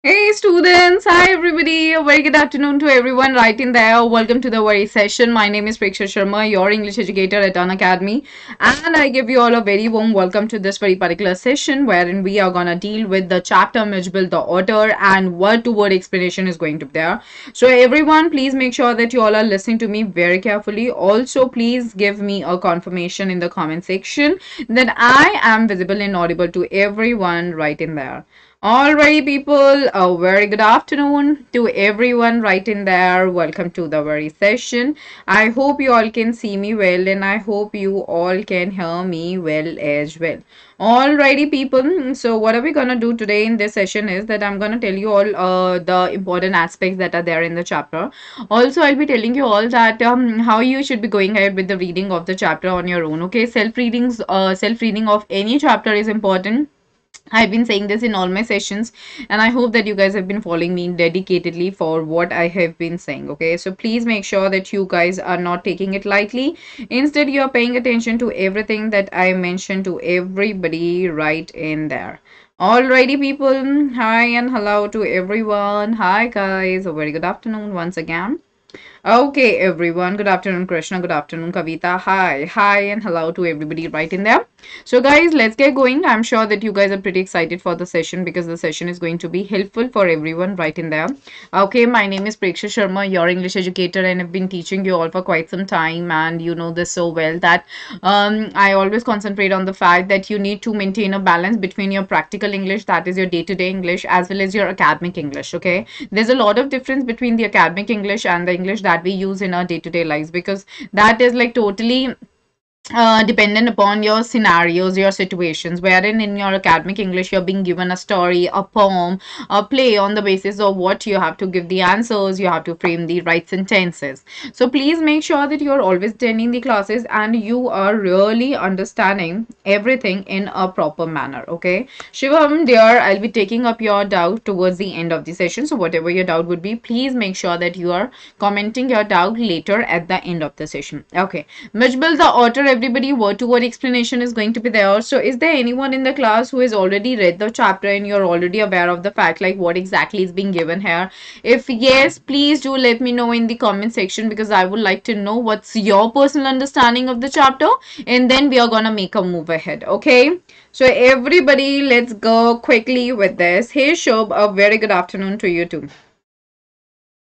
Hey students, hi everybody, a very good afternoon to everyone right in there. Welcome to the very session. My name is Preksha Sharma, your English educator at Unacademy, and I give you all a very warm welcome to this very particular session wherein we are gonna deal with the chapter Mijbil the Otter and word-to-word explanation is going to be there. So everyone, please make sure that you all are listening to me very carefully. Also, please give me a confirmation in the comment section that I am visible and audible to everyone right in there. Alrighty, people, a very good afternoon to everyone right in there. Welcome to the very session. I hope you all can see me well and I hope you all can hear me well as well. Alrighty, people. So, what are we gonna do today in this session is that I'm gonna tell you all the important aspects that are there in the chapter. Also, I'll be telling you all that how you should be going ahead with the reading of the chapter on your own. Okay, self reading of any chapter is important. I've been saying this in all my sessions, and I hope that you guys have been following me dedicatedly for what I have been saying. Okay, so please make sure that you guys are not taking it lightly. Instead, you're paying attention to everything that I mentioned to everybody right in there. Alrighty, people. Hi and hello to everyone. Hi, guys. A very good afternoon once again. Okay, everyone. Good afternoon, Krishna. Good afternoon, Kavita. Hi. Hi, and hello to everybody right in there. So, guys, let's get going. I'm sure that you guys are pretty excited for the session because the session is going to be helpful for everyone right in there. Okay, my name is Preksha Sharma, your English educator, and I've been teaching you all for quite some time. And you know this so well that I always concentrate on the fact that you need to maintain a balance between your practical English, that is your day-to-day English, as well as your academic English. Okay, there's a lot of difference between the academic English and the English that we use in our day-to-day lives because that is like totally dependent upon your scenarios, your situations, wherein in your academic English, you're being given a story, a poem, a play on the basis of what you have to give the answers, you have to frame the right sentences. So please make sure that you're always attending the classes and you are really understanding everything in a proper manner. Okay, Shivam, dear, I'll be taking up your doubt towards the end of the session. So whatever your doubt would be, please make sure that you are commenting your doubt later at the end of the session. Okay, Mijbil the Otter, everybody, word to word explanation is going to be there. So, is there anyone in the class who has already read the chapter and you're already aware of the fact, like what exactly is being given here? If yes, please do let me know in the comment section because I would like to know what's your personal understanding of the chapter, and then we are gonna make a move ahead. Okay. So, everybody, let's go quickly with this. Hey, Shob, a very good afternoon to you too.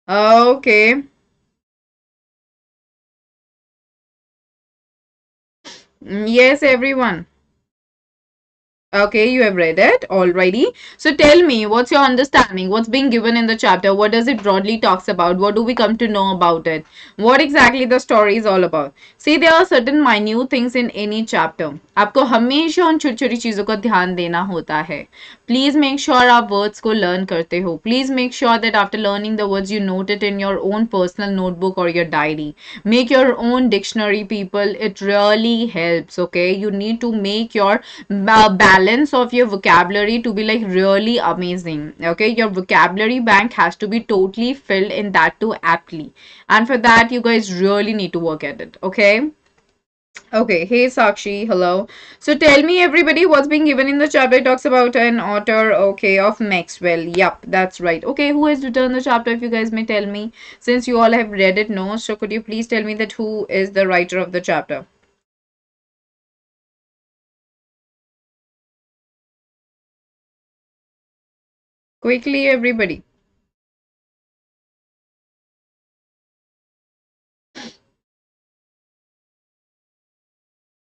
Okay. Yes, everyone. Okay, you have read it already. So tell me, what's your understanding? What's being given in the chapter? What does it broadly talks about? What do we come to know about it? What exactly the story is all about? See, there are certain minute things in any chapter. आपको हमेशा उन छोटी छोटी चीजों का ध्यान देना होता है. Please make sure आप words को learn करते हो. Please make sure that after learning the words, you note it in your own personal notebook or your diary. Make your own dictionary, people. It really helps. Okay, you need to make your balance of your vocabulary to be like really amazing. Okay, your vocabulary bank has to be totally filled in that too aptly, and for that you guys really need to work at it. Okay. Okay, hey Sakshi, hello. So tell me everybody what's being given in the chapter. It talks about an author, okay, of Maxwell. Yup, that's right. Okay, who has written the chapter if you guys may tell me? Since you all have read it, no, so could you please tell me that who is the writer of the chapter? Quickly, everybody.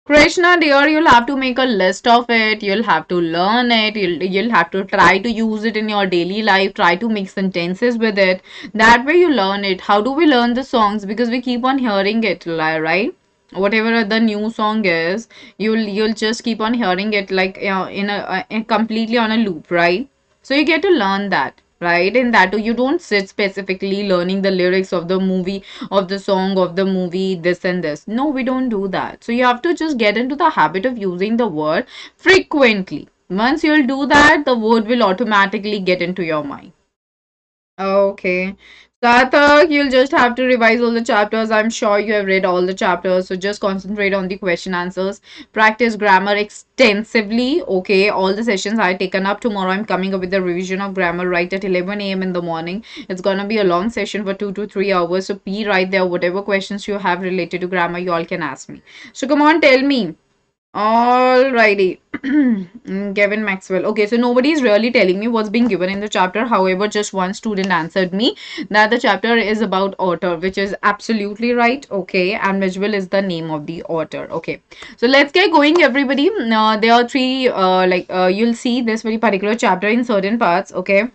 Krishna, dear, you'll have to make a list of it. You'll have to learn it. You'll have to try to use it in your daily life. Try to make sentences with it. That way you learn it. How do we learn the songs? Because we keep on hearing it, right? Whatever the new song is, you'll just keep on hearing it like in a completely on a loop, right? So you get to learn that, right? In that you don't sit specifically learning the lyrics of the movie, of the song, of the movie, this and this. No, we don't do that. So you have to just get into the habit of using the word frequently. Once you'll do that, the word will automatically get into your mind. Okay. Sathak, you'll just have to revise all the chapters. I'm sure you have read all the chapters, so just concentrate on the question answers. Practice grammar extensively. Okay, all the sessions I taken up tomorrow. I'm coming up with the revision of grammar right at 11 a.m. in the morning. It's gonna be a long session for 2 to 3 hours. So be right there. Whatever questions you have related to grammar, you all can ask me. So come on, tell me. Alrighty. Kevin Maxwell. Okay, so nobody is really telling me what's being given in the chapter. However, just one student answered me that the chapter is about otter, which is absolutely right. Okay, and Mijbil is the name of the otter. Okay, so let's get going, everybody. There are three, you'll see this very particular chapter in certain parts. Okay,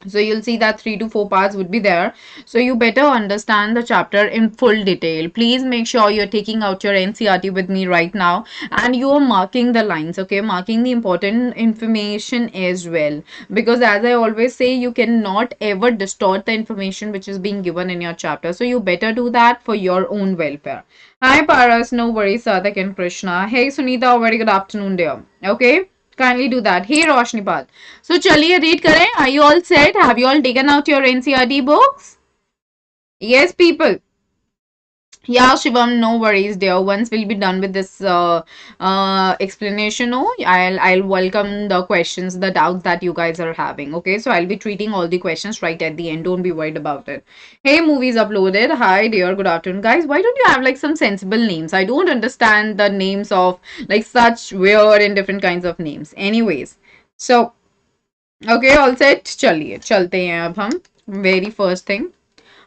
so you'll see that 3 to 4 parts would be there, so you better understand the chapter in full detail. Please make sure you're taking out your NCRT with me right now and you are marking the lines, okay, marking the important information as well, because as I always say, you cannot ever distort the information which is being given in your chapter, so you better do that for your own welfare. Hi Paras, no worries. Sadak and Krishna. Hey Sunita, very good afternoon dear. Okay, kindly do that. Hey Roshnipal. So चलिए read करें. Are you all set? Have you all taken out your NCRT books? Yes, people. Yeah, Shivam, no worries, dear. Once we'll be done with this explanation, oh, I'll welcome the questions, the doubts that you guys are having. Okay, so I'll be treating all the questions right at the end. Don't be worried about it. Hey, movies uploaded. Hi, dear. Good afternoon, guys. Why don't you have like some sensible names? I don't understand the names of like such weird and different kinds of names. Anyways, so okay, all set. चलिए चलते हैं अब हम. Very first thing.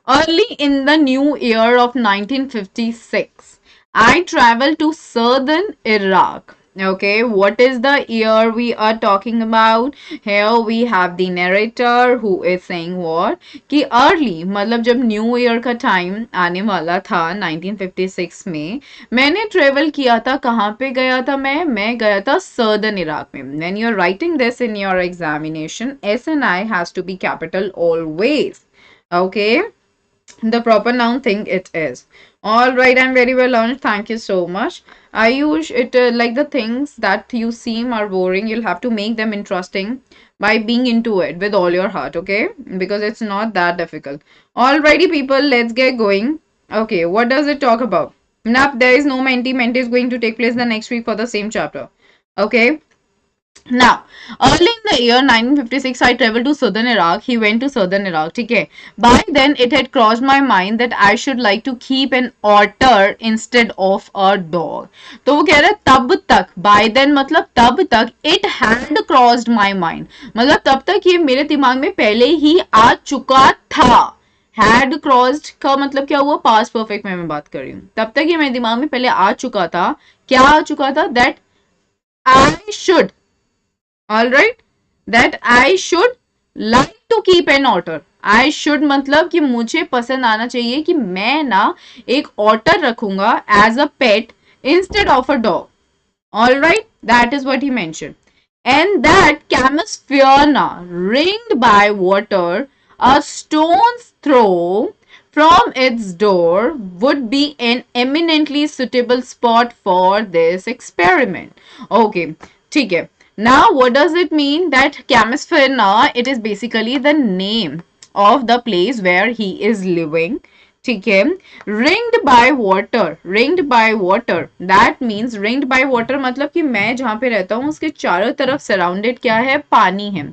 Early in the new year of 1956, I traveled to southern Iraq. Okay, what is the year we are talking about? Here we have the narrator who is saying what? कि early मतलब जब new year का time आने वाला था 1956 में, मैंने travel किया था. कहाँ पे गया था मैं गया था सर्दर्न इराक में. When you are writing this in your examination, SNI has to be capital always. Okay, the proper noun thing it is. All right, I'm very well learned. Thank you so much. Ayush, it like the things that you seem are boring, you'll have to make them interesting by being into it with all your heart, okay? Because it's not that difficult. Alrighty, people, let's get going. Okay, what does it talk about? Nope, there is no Menti. Menti is going to take place the next week for the same chapter. Okay. Now, early in the year 1956, I traveled to southern Iraq. He went to southern Iraq. Okay. By then, it had crossed my mind that I should like to keep an otter instead of a dog. तो वो कह रहा है तब तक, by then मतलब तब तक, it had crossed my mind. मतलब तब तक ये मेरे दिमाग में पहले ही आ चुका था. हैड क्रॉस्ड का मतलब क्या हुआ? पास्ट परफेक्ट में मैं बात कर रही हूँ. तब तक ये मेरे दिमाग में पहले आ चुका था. क्या आ चुका था? That I should, all right, that I should like to keep an otter. I should मतलब कि मुझे पसंद आना चाहिए कि मैं ना एक otter रखूंगा as a pet instead of a dog. All right, that is what he mentioned. And that Camusferna, ringed by water, a stone's throw from its door, would be an eminently suitable spot for this experiment. Okay, ठीक है. Now, what does it mean that Camusferna? It is basically the name of the place where he is living. ठीक है. Ringed by water, ringed by water. That means ringed by water मतलब कि मैं जहाँ पे रहता हूँ उसके चारों तरफ surrounded क्या है? पानी है.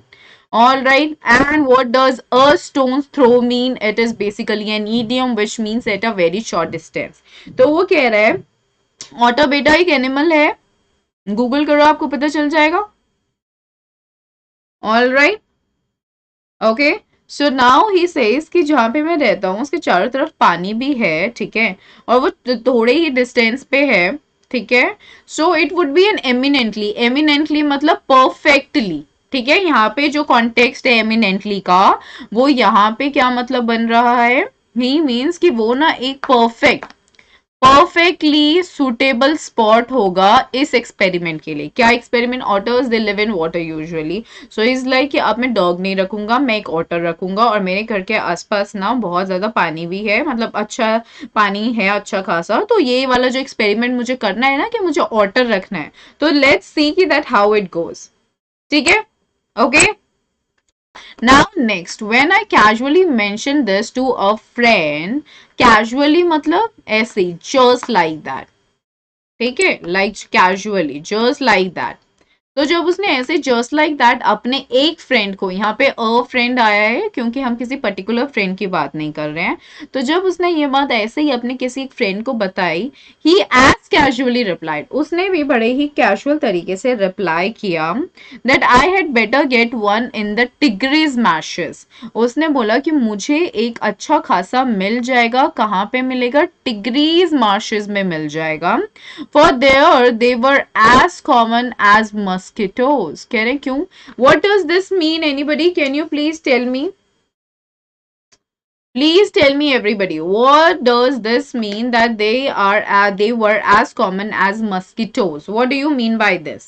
All right. And what does a stone's throw mean? It is basically an idiom which means at a very short distance. तो वो कह रहा है otter बेटा एक animal है. गूगल करो आपको पता चल जाएगा. All right. Okay, so now he says कि जहाँ पे मैं रहता हूँ उसके चारों तरफ पानी भी है. ठीक है, और वो थोड़े ही डिस्टेंस पे है. ठीक है, so it would be an eminently. Eminently मतलब परफेक्टली. ठीक है, यहाँ पे जो कॉन्टेक्स्ट है एमिनेंटली का, वो यहाँ पे क्या मतलब बन रहा है? ही मीन्स कि वो ना एक परफेक्टली सुटेबल स्पॉट होगा इस एक्सपेरिमेंट के लिए. क्या experiment? Otters they live in water usually. So is like कि अब मैं डॉग नहीं रखूंगा, मैं एक ऑटर रखूंगा. और मेरे घर के आसपास ना बहुत ज्यादा पानी भी है, मतलब अच्छा पानी है अच्छा खासा. तो ये वाला जो एक्सपेरिमेंट मुझे करना है ना कि मुझे ऑटर रखना है, तो लेट्स सी कि दैट हाउ इट गोज. ठीक है, okay. Now next, when I casually mention this to a friend, casually मतलब ऐसे ही, just like that, ठीक है, like casually, just like that. तो जब उसने ऐसे जस्ट लाइक दैट अपने एक फ्रेंड को, यहाँ पे अ फ्रेंड आया है क्योंकि हम किसी पर्टिकुलर फ्रेंड की बात नहीं कर रहे हैं, तो जब उसने ये बात ऐसे ही अपने किसी एक फ्रेंड को बताई, ही एज कैजुअली रिप्लाइड, उसने भी बड़े ही कैजुअल तरीके से रिप्लाई किया that I had better get one in the tigris meshes. उसने बोला कि मुझे एक अच्छा खासा मिल जाएगा, कहाँ पे मिलेगा, टिग्रीज मार्शेस में मिल जाएगा, for there they were as common as mosquitoes. कह रहे क्यों? What does this mean? Anybody? Can you please tell me? Please tell me, everybody. What does this mean that they were as common as mosquitoes? What do you mean by this?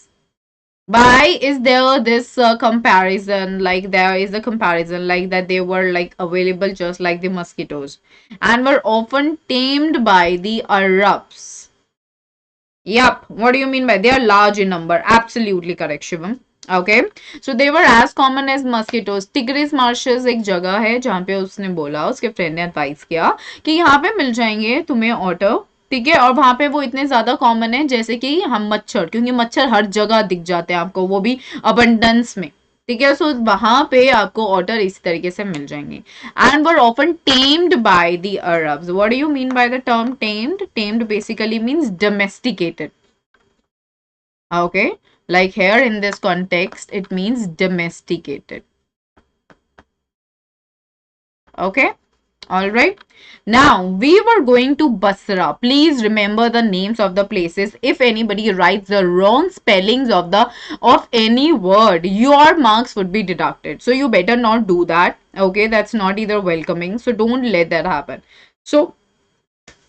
By is there this comparison, like there is a comparison like that they were like available just like the mosquitoes and were often tamed by the Arabs. Yep. What do you mean by they are large in number? Absolutely correct, Shivam. Okay. So they were as common as mosquitoes. Tigris marshes एक जगह है जहाँ पे उसने बोला, उसके friend ने advice किया कि यहाँ पे मिल जाएंगे तुम्हें ऑटर, ठीक है, और वहां पे वो इतने ज्यादा कॉमन है जैसे कि हम मच्छर, क्योंकि मच्छर हर जगह दिख जाते हैं आपको, वो भी अबंडेंस में, ठीक है। सो वहां पे आपको ऑटर इसी तरीके से मिल जाएंगे and were often tamed by the Arabs. What do you mean by the term tamed? Tamed basically means domesticated. Okay, like here in this context it means domesticated. Okay, all right. Now we were going to Basra. Please remember the names of the places. If anybody writes the wrong spellings of any word, your marks would be deducted, so you better not do that. Okay, that's not either welcoming, so don't let that happen. So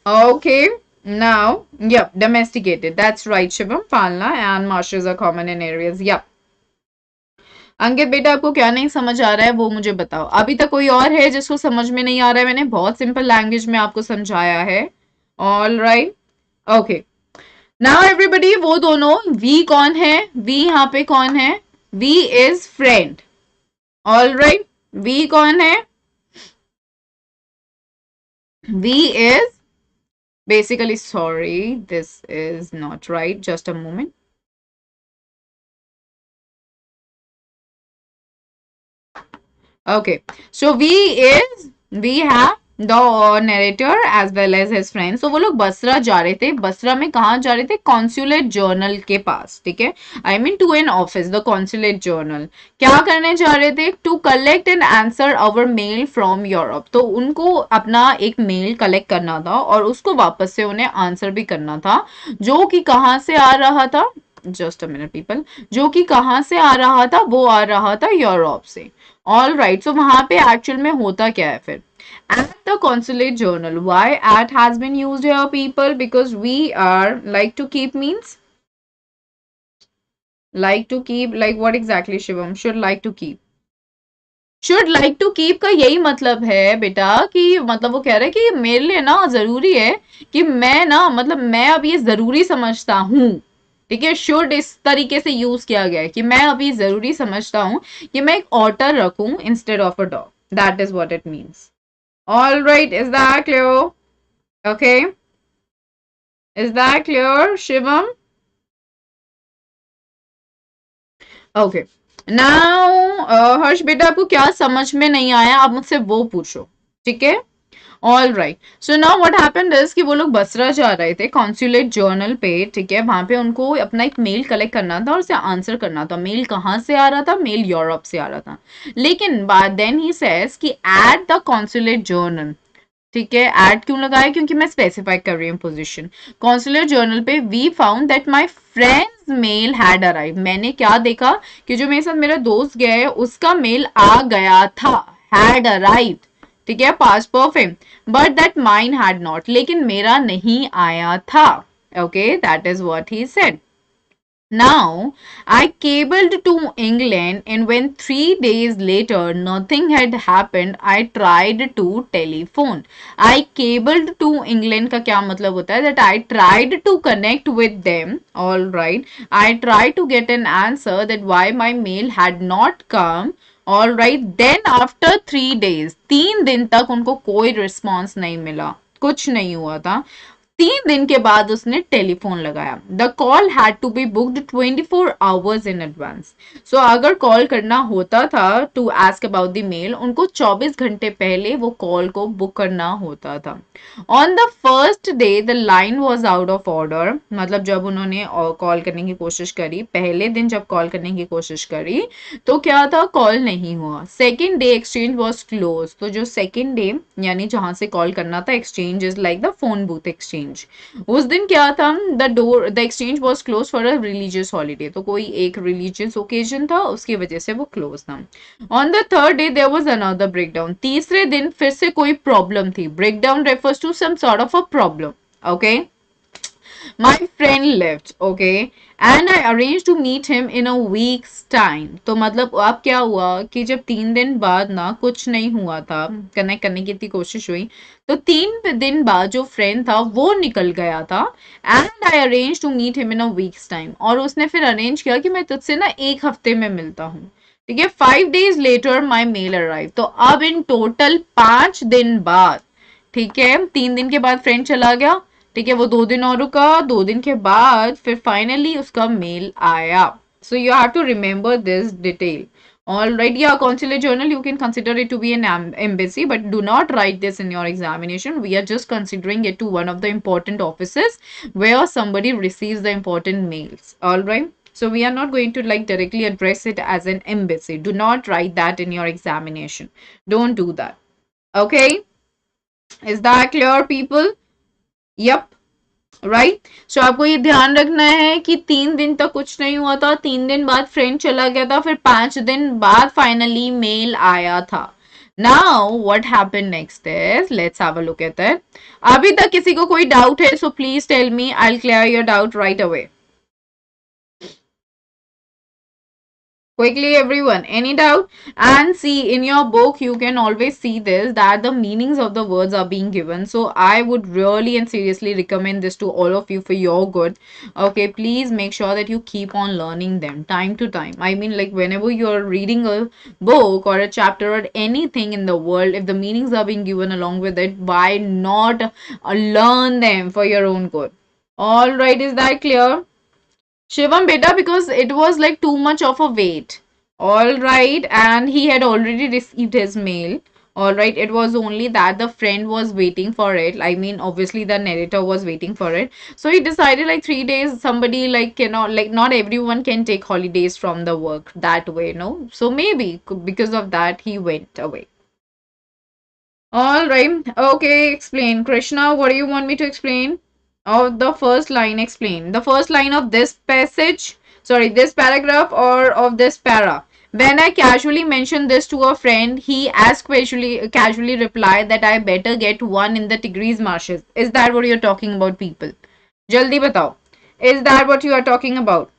okay, now yep, domesticated, that's right Shivam. Palna and marshes are common in areas. Yep. अंकित बेटा आपको क्या नहीं समझ आ रहा है वो मुझे बताओ। अभी तक कोई और है जिसको समझ में नहीं आ रहा है? मैंने बहुत सिंपल लैंग्वेज में आपको समझाया है। All right, okay. Now everybody, वो दोनों वी कौन है? वी यहाँ पे कौन है? V is friend. All right, V कौन है? V is basically, sorry, this is not right, just a moment. Okay, so we have the narrator as well as his friend. So वो लोग बसरा जा रहे थे। बसरा में कहाँ जा रहे थे? कॉन्सुलेट जर्नल के पास, ठीक है, I mean to an office, the consulate general. क्या करने जा रहे थे? To collect and answer our mail from Europe. तो उनको अपना एक मेल कलेक्ट करना था और उसको वापस से उन्हें आंसर भी करना था, जो कि कहाँ से आ रहा था? जस्ट अ मिनट पीपल, जो कि कहाँ से आ रहा था? वो आ रहा था यूरोप से। ऑल राइट, सो वहां पे एक्चुअल में होता क्या है फिर? At the consulate journal. Why at has been used here, people? Because we are like to keep means like to keep, like what exactly Shivam? Should like to keep. Should like to keep का यही मतलब है बेटा कि मतलब वो कह रहे हैं कि मेरे लिए ना जरूरी है कि मैं ना, मतलब मैं अब ये जरूरी समझता हूँ, ठीक है। शुड इस तरीके से यूज किया गया है कि मैं अभी जरूरी समझता हूँ कि मैं एक ऑटर रखूं instead of a dog. That is what it means. All right, is that clear? Okay, is that clear Shivam? Okay, now Harsh बेटा आपको क्या समझ में नहीं आया? आप मुझसे वो पूछो, ठीक है। All right, so now what happened is कि वो लोग बसरा जा रहे थे कॉन्सुलेट जर्नल पे, ठीक है। वहां पे उनको अपना एक मेल कलेक्ट करना था और उसे आंसर करना था। मेल कहाँ से आ रहा था? मेल यूरोप से आ रहा था। लेकिन देन ही सेज कि एट द कॉन्सुलेट जर्नल, ठीक है। एट क्यों लगाया? क्योंकि मैं स्पेसिफाई कर रही हूँ पोजीशन। कॉन्सुलर जर्नल पे we found that my friend's mail had arrive. मैंने क्या देखा कि जो मेरे साथ मेरा दोस्त गया है उसका मेल आ गया था, हैड अराइव, ठीक है, past perfect. But that mine had not, लेकिन मेरा नहीं आया था। Okay, that is what he said. Now, I cabled to England, and when 3 days later nothing had happened, I tried to telephone. I cabled to England का क्या मतलब होता है? That I tried to connect with them. All right. I tried to get an answer that why my mail had not come. All right, then after 3 days, 3 दिन तक उनको कोई response नहीं मिला, कुछ नहीं हुआ था। 3 दिन के बाद उसने टेलीफोन लगाया। The call had to be booked 24 hours in advance. So अगर कॉल करना होता था to ask about the mail, उनको 24 घंटे पहले वो कॉल को बुक करना होता था। On the first day the line was out of order, मतलब जब उन्होंने कॉल करने की कोशिश करी, पहले दिन जब कॉल करने की कोशिश करी तो क्या था, कॉल नहीं हुआ। Second day exchange was close, तो जो सेकेंड डे यानी जहां से कॉल करना था, exchange is like the phone booth exchange, उस दिन क्या था, the exchange was close for a religious holiday, तो कोई एक रिलीजियस ओकेजन था, उसकी वजह से वो क्लोज था। On the third day there was another breakdown, तीसरे दिन फिर से कोई प्रॉब्लम थी। Breakdown refers to some sort of a problem, okay. My friend left, okay, and I arranged to meet him in a week's time. तो मतलब अब क्या हुआ कि जब 3 दिन बाद ना कुछ नहीं हुआ था, कनेक्ट करने की इतनी कोशिश हुई, तो 3 दिन बाद जो फ्रेंड था वो निकल गया था। And I arrange to meet him in a week's time, और उसने फिर अरेंज किया कि मैं तुझसे ना 1 हफ्ते में मिलता हूँ, ठीक है। 5 days later my mail arrive, तो अब इन टोटल 5 दिन बाद, ठीक है, 3 दिन के बाद फ्रेंड चला गया, ठीक है, वो 2 दिन और रुका, 2 दिन के बाद फिर फाइनली उसका मेल आया। So you have to remember this detail. All right, yeah, consular journal, you can consider it to be an embassy, but do not write this in your examination. We are just considering it to one of the important offices where somebody receives the important mails. All right. So we are not going to like directly address it as an embassy. Do not write that in your examination. Don't do that. Okay. Is that clear, people? Yep. Right. So आपको ये ध्यान रखना है कि 3 दिन तक कुछ नहीं हुआ था, 3 दिन बाद फ्रेंड चला गया था, फिर 5 दिन बाद फाइनली मेल आया था। Now what happened next is, let's have a look at it. अभी तक किसी को कोई डाउट है, so please tell me, I will clear your doubt right away. Quickly everyone, any doubt? And see, in your book you can always see this, that the meanings of the words are being given, so I would really and seriously recommend this to all of you for your good. Okay, please make sure that you keep on learning them time to time. I mean, like whenever you're reading a book or a chapter or anything in the world, if the meanings are being given along with it, why not learn them for your own good? All right, is that clear? Shivam beta, because it was like too much of a wait. All right, and he had already received his mail. All right, it was only that the friend was waiting for it. I mean, obviously the narrator was waiting for it. So he decided like 3 days, somebody like cannot, like not everyone can take holidays from the work that way, no? So maybe because of that, he went away. All right, okay, explain. Krishna, what do you want me to explain? Of the first line, explain the first line of this passage, sorry, this paragraph, or of this para. When I casually mentioned this to a friend, he as casually replied that I better get one in the Tigris marshes. Is that what you're talking about, people? Jaldi batao. Is that what you are talking about?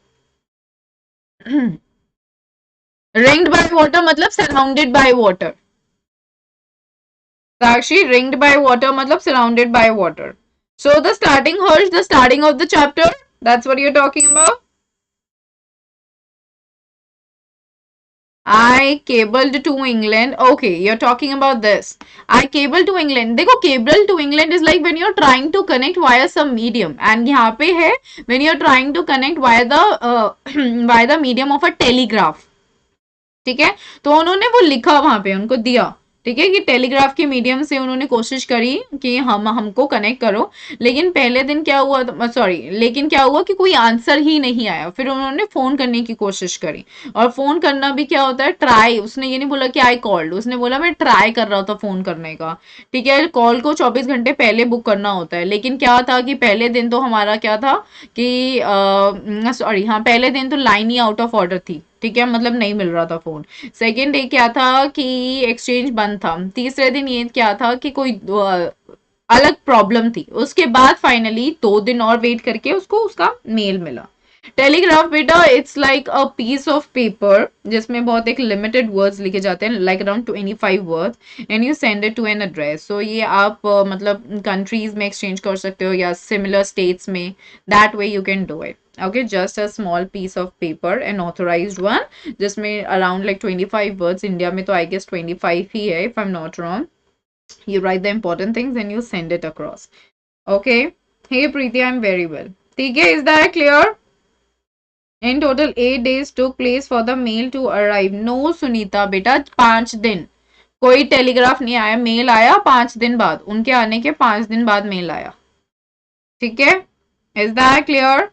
Ringed by water matlab surrounded by water. Sakshi, ringed by water matlab surrounded by water. So the starting, Harsh, the starting of the chapter, that's what you're talking about? I cabled to England. Okay, you're talking about this. I cabled to England. देखो, cable to England is like when you're trying to connect via some medium. And यहाँ पे है when you're trying to connect via via the medium of a telegraph. ठीक है, तो उन्होंने वो लिखा वहां पे, उनको दिया, ठीक है, कि टेलीग्राफ के मीडियम से उन्होंने कोशिश करी कि हमको कनेक्ट करो, लेकिन पहले दिन क्या हुआ, सॉरी, लेकिन क्या हुआ कि कोई आंसर ही नहीं आया। फिर उन्होंने फोन करने की कोशिश करी, और फोन करना भी क्या होता है, ट्राई। उसने ये नहीं बोला कि आई कॉल्ड, उसने बोला मैं ट्राई कर रहा था फोन करने का, ठीक है। कॉल को 24 घंटे पहले बुक करना होता है, लेकिन क्या था कि पहले दिन तो हमारा क्या था कि सॉरी, हाँ, पहले दिन तो line he out of order थी, ठीक है, मतलब नहीं मिल रहा था फोन। सेकेंड डे क्या था कि एक्सचेंज बंद था। तीसरे दिन ये क्या था कि कोई अलग प्रॉब्लम थी। उसके बाद फाइनली 2 दिन और वेट करके उसको उसका मेल मिला, टेलीग्राफ बेटा it's like a piece of paper जिसमें बहुत एक लिमिटेड वर्ड्स लिखे जाते हैं, like around 25 words, and you send it to an address. So ये आप मतलब कंट्रीज में एक्सचेंज कर सकते हो या सिमिलर स्टेट्स में. That way you can do it. Okay, just a small piece of paper, an authorized one, जिसमें around like 25 words. इंडिया में तो I guess 25 ही है if I'm not wrong. You write the important things and you send it across. Okay. Hey Preeti, I'm very well. ठीक है, is that clear? In total 8 days took place for the mail to arrive. No Sunita बेटा 5 दिन कोई telegraph नहीं आया. Mail आया 5 दिन बाद, उनके आने के 5 दिन बाद मेल आया. ठीक है, इज दैट क्लियर?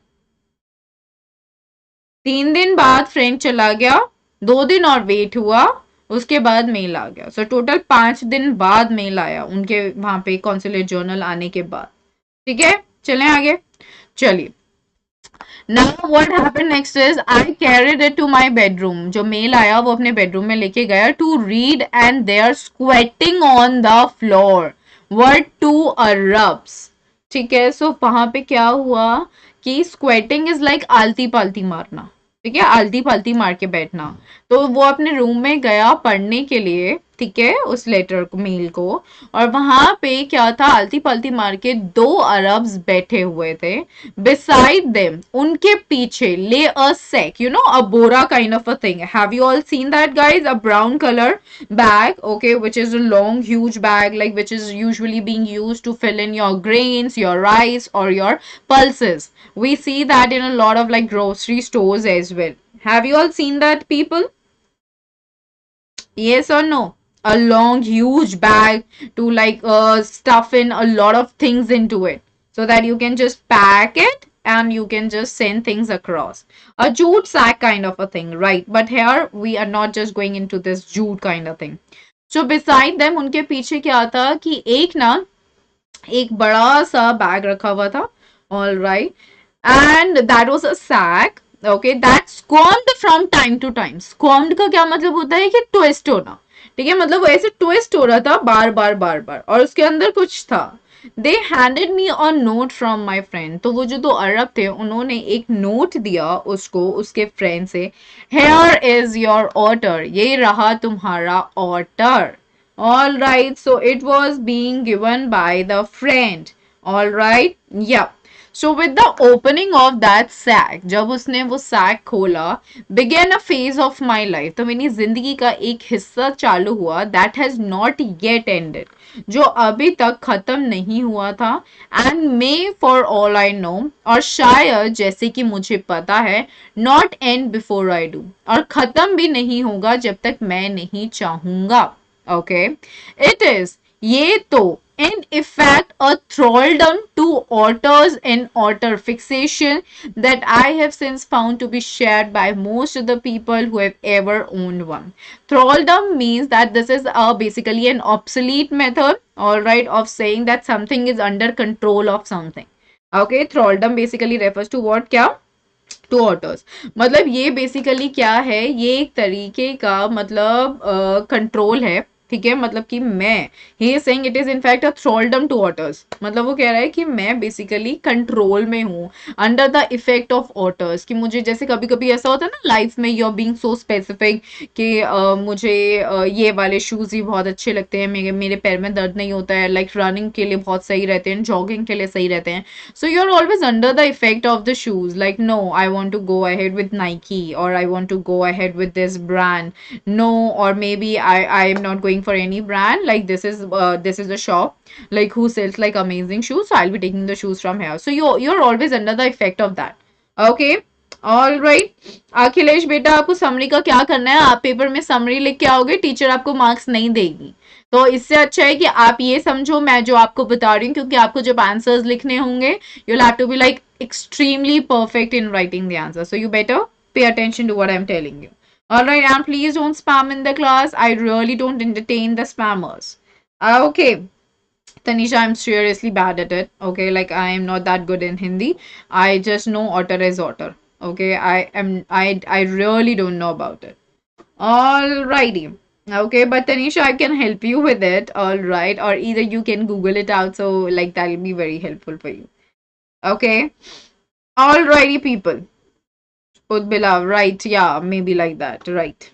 3 दिन बाद फ्रेंड चला गया, 2 दिन और वेट हुआ, उसके बाद मेल आ गया. सो टोटल 5 दिन बाद मेल आया उनके वहां पे कॉन्सुलेट जर्नल आने के बाद. ठीक है, चलें आगे. चलिए, Now what happened next is I carried it to my bedroom. जो मेल आया वो अपने बेडरूम में लेके गया to read, and they are sweating on the floor. Word to erupts. ठीक है, सो वहां पे क्या हुआ कि स्क्वेटिंग इज लाइक आलती पालती मारना. ठीक है, आलती पालती मार के बैठना. तो वो अपने रूम में गया पढ़ने के लिए, ठीक है, उस लेटर को, मेल को, और वहां पे क्या था, आलती पालती मार के 2 अरब्स बैठे हुए थे. beside them, उनके पीछे, lay a sack, you know, a bora kind of a thing. Have you all seen that, guys? A brown color bag, okay, which is a long huge bag, like which is usually being used to fill in your grains, your rice, or your pulses. We see that in a lot of like grocery stores as well. Have you all seen that, people? Yes or no? A long huge bag to like stuff in a lot of things into it, so that you can just pack it and you can just send things across. A jute sack kind of a thing, right? But here we are not just going into this jute kind of thing. So beside them, उनके पीछे क्या था कि एक बड़ा सा bag रखा हुआ था. All right, and that was a sack. Okay, that squirmed from time to time. Squirmed का क्या मतलब होता है कि ट्विस्ट होना. ठीक है, मतलब वो ऐसे ट्विस्ट हो रहा था बार बार बार बार, और उसके अंदर कुछ था. They handed me a note from my friend. तो वो जो 2 अरब थे उन्होंने एक नोट दिया उसको उसके फ्रेंड से. हेयर इज योर ऑटर, ये रहा तुम्हारा otter. All right, so it was being given by the friend. All right, yeah. So with the opening of that sack, जब उसने वो sack खोला, began a phase of my life. तो मेरी जिंदगी का एक हिस्सा चालू हुआ, that has not yet ended, जो अभी तक खत्म नहीं हुआ था. And may, for all I know, और शायद जैसे कि मुझे पता है, not end before I do, और खत्म भी नहीं होगा जब तक मैं नहीं चाहूंगा. Okay, it is, ये तो in effect a thraldom to otters and otter fixation that I have since found to be shared by most of the people who have ever owned one. Thraldom means that this is basically an obsolete method, all right, of saying that something is under control of something. Okay, thraldom basically refers to what, क्या, to otters. मतलब ये basically क्या है, ये एक तरीके का मतलब कंट्रोल है. ठीक है, मतलब कि मैं, he is saying it is in fact a thraldom to otters. मतलब वो कह रहा है कि मैं बेसिकली कंट्रोल में हूँ, under the effect of otters. कि मुझे जैसे कभी कभी ऐसा होता है ना लाइफ में, you are being so specific कि मुझे ये वाले शूज़ ही बहुत अच्छे लगते हैं, मेरे पैर में दर्द नहीं होता है, लाइक रनिंग के लिए बहुत सही रहते हैं, जॉगिंग के लिए सही रहते हैं. So you're always under the effect of the shoes. Like, no, I want to go ahead with Nike, or I want to go ahead with this brand. No, or maybe I am not going for any brand. Like this is a shop like who sells like amazing shoes. So I'll be taking the shoes from here. So you're always under the effect of that. Okay. All right. Akhilesh बेटा, आपको summary का क्या करना है, आप paper में summary लिख के आओगे, टीचर आपको मार्क्स नहीं देगी. तो इससे अच्छा है कि आप ये समझो मैं जो आपको बता रही हूँ, क्योंकि आपको जब आंसर्स लिखने होंगे you will have to be like extremely perfect in writing the answer. So you better pay attention to what I am telling you. All right, and please don't spam in the class. I really don't entertain the spammers. Okay. Tanisha, I'm seriously bad at it. Okay, like I am not that good in Hindi. I just know otter is otter. Okay, I really don't know about it. Alrighty. Okay, but Tanisha, I can help you with it. All right, or either you can Google it out. So like that will be very helpful for you. Okay. Alrighty, people. Udbilav, right? Yeah, maybe like that, right?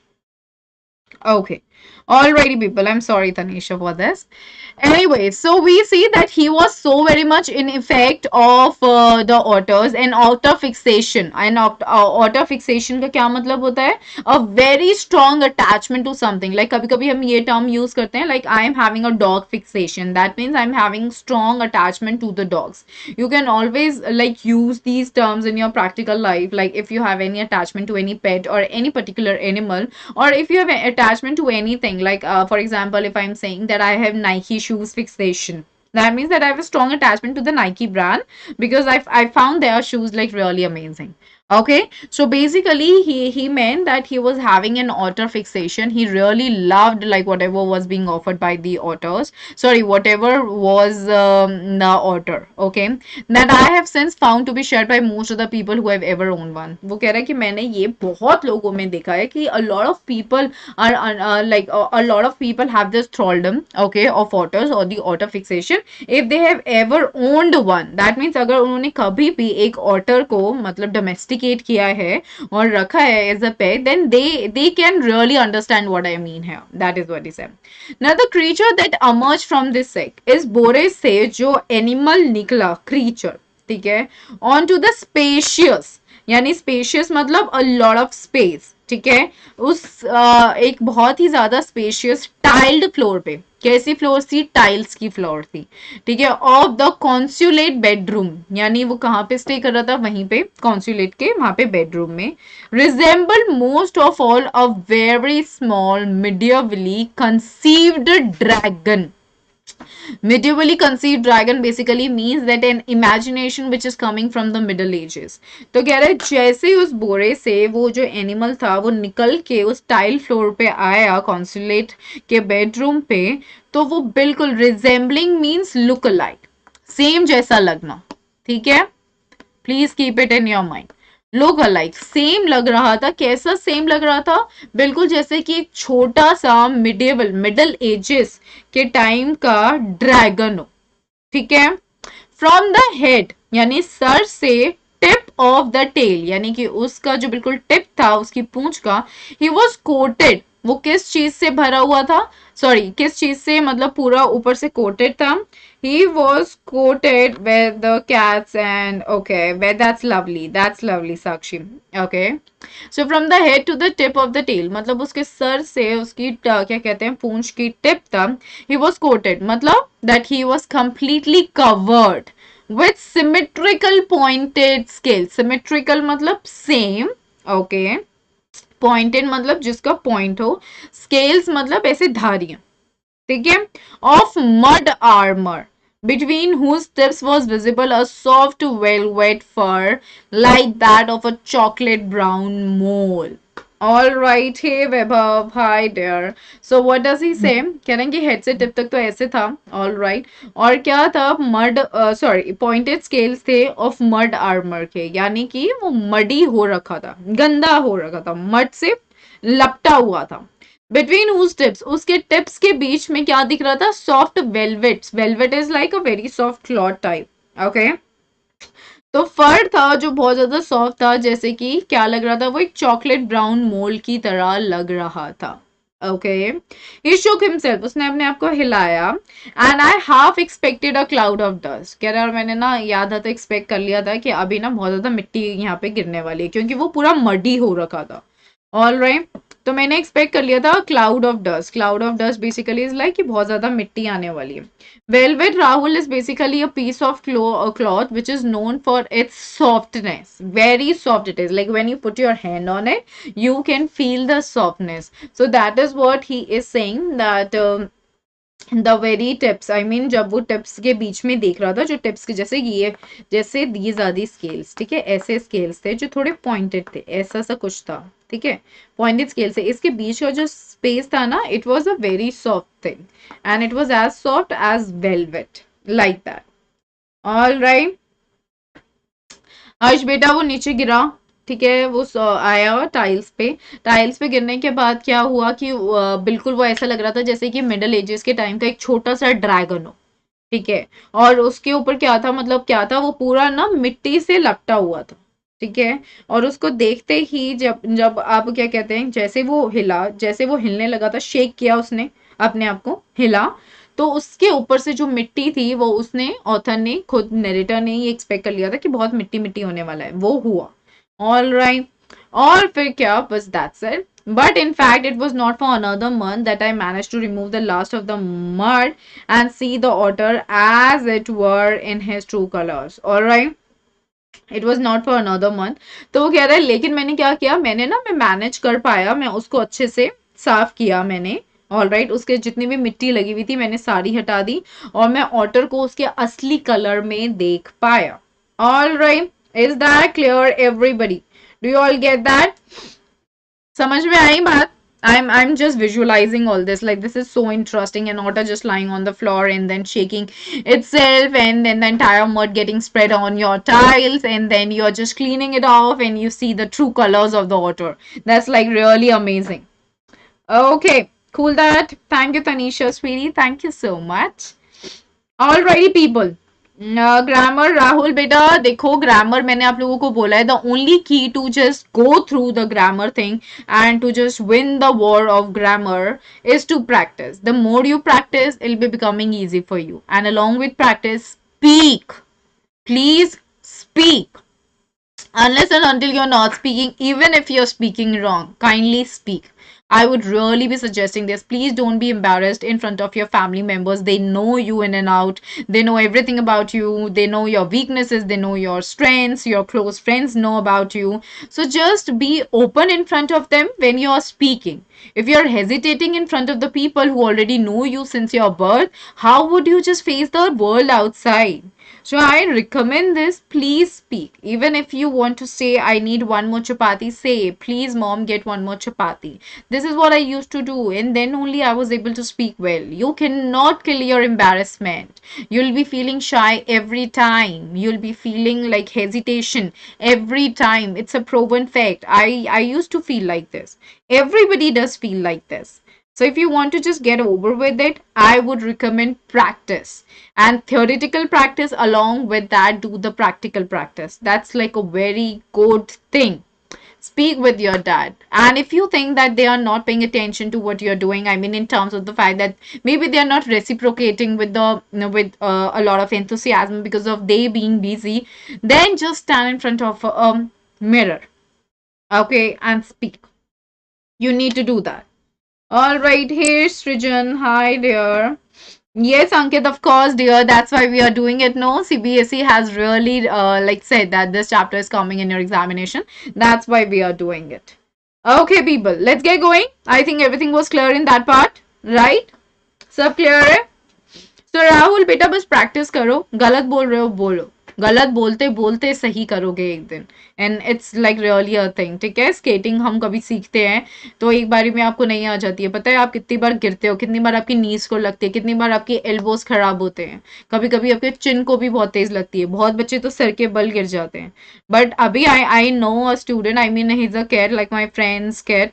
Okay. Alrighty, people. I'm sorry, Tanisha, for this. Anyway, so we see that he was so very much in effect of the otters and otter fixation. And otter fixation का क्या मतलब होता है? A very strong attachment to something. Like कभी कभी हम ये term use करते हैं, like I am having a dog fixation. That means I'm having strong attachment to the dogs. You can always like use these terms in your practical life. Like if you have any attachment to any pet or any particular animal, or if you have an attachment to anything, like for example, if I'm saying that I have Nike shoes fixation, that means that I have a strong attachment to the Nike brand because I found their shoes like really amazing. Okay, so basically he meant that he was having an otter fixation. He really loved like whatever was being offered by the otters, sorry, whatever was the otter. Okay, that I have since found to be shared by most of the people who have ever owned one. वो कह रहा है कि मैंने ये बहुत लोगों में देखा है कि a lot of people are like a lot of people have this thraldom, okay, of otters or the otter fixation. If they have ever owned one, that means अगर उन्होंने कभी भी एक otter को मतलब domesticate किया है और रखा है as a pet, then they can really understand what I mean here. That is what he said. Now the creature that emerged from this egg is बोरे से जो animal निकला creature, ठीक है, onto the spacious, यानी spacious मतलब अ lot of space, ठीक है, उस एक बहुत ही ज्यादा स्पेशियस टाइल्ड फ्लोर पे, कैसी फ्लोर थी? टाइल्स की फ्लोर थी, ठीक है, ऑफ द कॉन्सुलेट बेडरूम, यानी वो कहाँ पे स्टे कर रहा था? वहीं पे कॉन्सुलेट के वहां पे बेडरूम में. Resemble most of all a very small medievally conceived dragon. Medievally conceived dragon basically means that an imagination which is coming from the middle ages. तो कह रहा है जैसे उस बोरे से वो जो एनिमल था वो निकल के उस टाइल फ्लोर पे आया कॉन्सुलेट के बेडरूम पे, तो वो बिल्कुल resembling means look alike, same जैसा लगना, ठीक है, please keep it in your mind. Look alike, same लग रहा था. कैसा सेम लग रहा था? बिल्कुल जैसे कि एक छोटा सा मिडल एजेस के टाइम का ड्रैगन हो, ठीक है. फ्रॉम द हेड यानी सर से, टिप ऑफ द टेल यानी कि उसका जो बिल्कुल टिप था उसकी पूंछ का, ही वॉज कोटेड, वो किस चीज से भरा हुआ था? सॉरी, किस चीज से मतलब पूरा ऊपर से कोटेड था? He was coated with the cats and okay, well that's lovely Sakshi. Okay, so from the head to the tip of the tail, मतलब उसके सर से उसकी क्या कहते हैं पूंछ की टिप तक, he was coated मतलब that he was completely covered with symmetrical pointed scales. Symmetrical मतलब same, okay, pointed मतलब जिसका point हो, scales मतलब ऐसे धारियां, ठीक है, of mud armour, between whose tips was visible a soft velvet fur like that of a chocolate brown mole. All right, hey Vaibhav, hi there. So what does he say? कह रहे हैं कि head से tip तक तो ऐसे था. All right. और क्या था? मड, सॉरी, पॉइंटेड स्केल्स थे ऑफ मड आर्मर के, यानी कि वो मडी हो रखा था, गंदा हो रखा था, मड से लपटा हुआ था. बिटवीन हुज टिप्स, उसके टिप्स के बीच में क्या दिख रहा था? Soft velvet. Velvet is like a very soft cloth type, okay. तो फर था जो बहुत ज्यादा सॉफ्ट था, जैसे कि क्या लग रहा था? वो एक चॉकलेट ब्राउन मोल की तरह लग रहा था, ओके. ही शोक हिमसेल्फ, उसने अपने आप को हिलाया. And I half expected a cloud of dust, कह रहा है मैंने ना याद था तो एक्सपेक्ट कर लिया था कि अभी ना बहुत ज्यादा मिट्टी यहाँ पे गिरने वाली है, क्योंकि वो पूरा मडी हो रखा था. ऑल राइट, तो मैंने एक्सपेक्ट कर लिया था cloud of dust. Cloud of dust basically is like कि बहुत ज्यादा मिट्टी आने वाली है. Velvet Rahul is basically a piece of cloth which is known for its softness. Very soft it is, like when you put your hand on it you can feel the softness. So that is what he is saying, that the very tips, I mean जब वो tips के बीच में देख रहा था, जो tips के जैसे ये, जैसे दीज आर दी स्केल्स, ठीक है, ऐसे स्केल्स थे जो थोड़े पॉइंटेड थे, ऐसा सा कुछ था, ठीक है, पॉइंटेड स्केल से. इसके बीच का जो स्पेस था ना, it was a very soft thing and it was as soft as velvet, like that. All right, Harsh बेटा वो नीचे गिरा, ठीक है, वो आया टाइल्स पे. टाइल्स पे गिरने के बाद क्या हुआ कि बिल्कुल वो ऐसा लग रहा था जैसे कि मिडल एजेस के टाइम का एक छोटा सा ड्रैगन हो, ठीक है, और उसके ऊपर क्या था, मतलब क्या था, वो पूरा ना मिट्टी से लपटा हुआ था, ठीक है। और उसको देखते ही जब जब आप क्या कहते हैं, जैसे वो हिलने लगा था, शेक किया उसने, अपने आप को हिला, तो उसके ऊपर से जो मिट्टी थी वो उसने, ऑथर ने खुद, नरेटर ने ये एक्सपेक्ट कर लिया था कि बहुत मिट्टी मिट्टी होने वाला है, वो हुआ। All right. और फिर क्या, बस that's it. But in fact, it was not for another month that I managed to remove the last of the mud and see the otter as it were in his true colors. All right. It was not for another month. तो वो कह रहा है, लेकिन मैंने क्या किया, मैं मैनेज कर पाया, मैं उसको अच्छे से साफ किया मैंने। ऑल राइट, उसके जितनी भी मिट्टी लगी हुई थी मैंने सारी हटा दी, और मैं ऑटर को उसके असली कलर में देख पाया। All right, is that clear everybody? Do you all get that? समझ में आई बात? I'm just visualizing all this. Like, this is so interesting. An otter just lying on the floor and then shaking itself, and then the entire mud getting spread on your tiles, and then you're just cleaning it off and you see the true colors of the otter. That's like really amazing. Okay, cool that. Thank you, Tanisha, sweetie. Thank you so much. Alrighty, people. Grammar, Rahul बेटा देखो, grammar मैंने आप लोगों को बोला है, the only key to just go through the grammar thing and to just win the war of grammar is to practice. The more you practice, it will be becoming easy for you, and along with practice, speak. Please speak. Unless and until you're not speaking, even if you're speaking wrong, kindly speak. I would really be suggesting this. Please don't be embarrassed in front of your family members. They know you in and out. They know everything about you. They know your weaknesses. They know your strengths. Your close friends know about you. So just be open in front of them when you're speaking. If you're hesitating in front of the people who already know you since your birth, how would you just face the world outside? So I recommend this. Please speak. Even if you want to say, I need one more chapati, say, please mom, get one more chapati. This is what I used to do, and then only I was able to speak well. You cannot kill your embarrassment. You'll be feeling shy every time. You'll be feeling like hesitation every time. It's a proven fact. I used to feel like this. Everybody does feel like this. So if you want to just get over with it, I would recommend practice, and theoretical practice along with that, do the practical practice. That's like a very good thing. Speak with your dad, and if you think that they are not paying attention to what you're doing, I mean in terms of the fact that maybe they are not reciprocating with the, with a lot of enthusiasm because of they being busy, then just stand in front of a mirror, okay, and speak. You need to do that. All right, here's Srijan. Hi dear. Yes, Ankit, of course, dear. That's why we are doing it. No, CBSE has really like said that this chapter is coming in your examination. That's why we are doing it. Okay, people, let's get going. I think everything was clear in that part, right? सब clear है? So Rahul बेटा बस practice करो, गलत बोल रहे हो बोलो, गलत बोलते बोलते सही करोगे एक दिन, and it's like really a thing, ठीक है? स्केटिंग हम कभी सीखते हैं तो एक बारी में आपको नहीं आ जाती है, पता है आप कितनी बार गिरते हो, कितनी बार आपकी नीज को लगती है, कितनी बार आपके एल्बोज खराब होते हैं, कभी कभी आपके चिन को भी बहुत तेज लगती है, बहुत बच्चे तो सर के बल गिर जाते हैं। बट अभी I know a student, I mean he is a cat, like my friend's cat,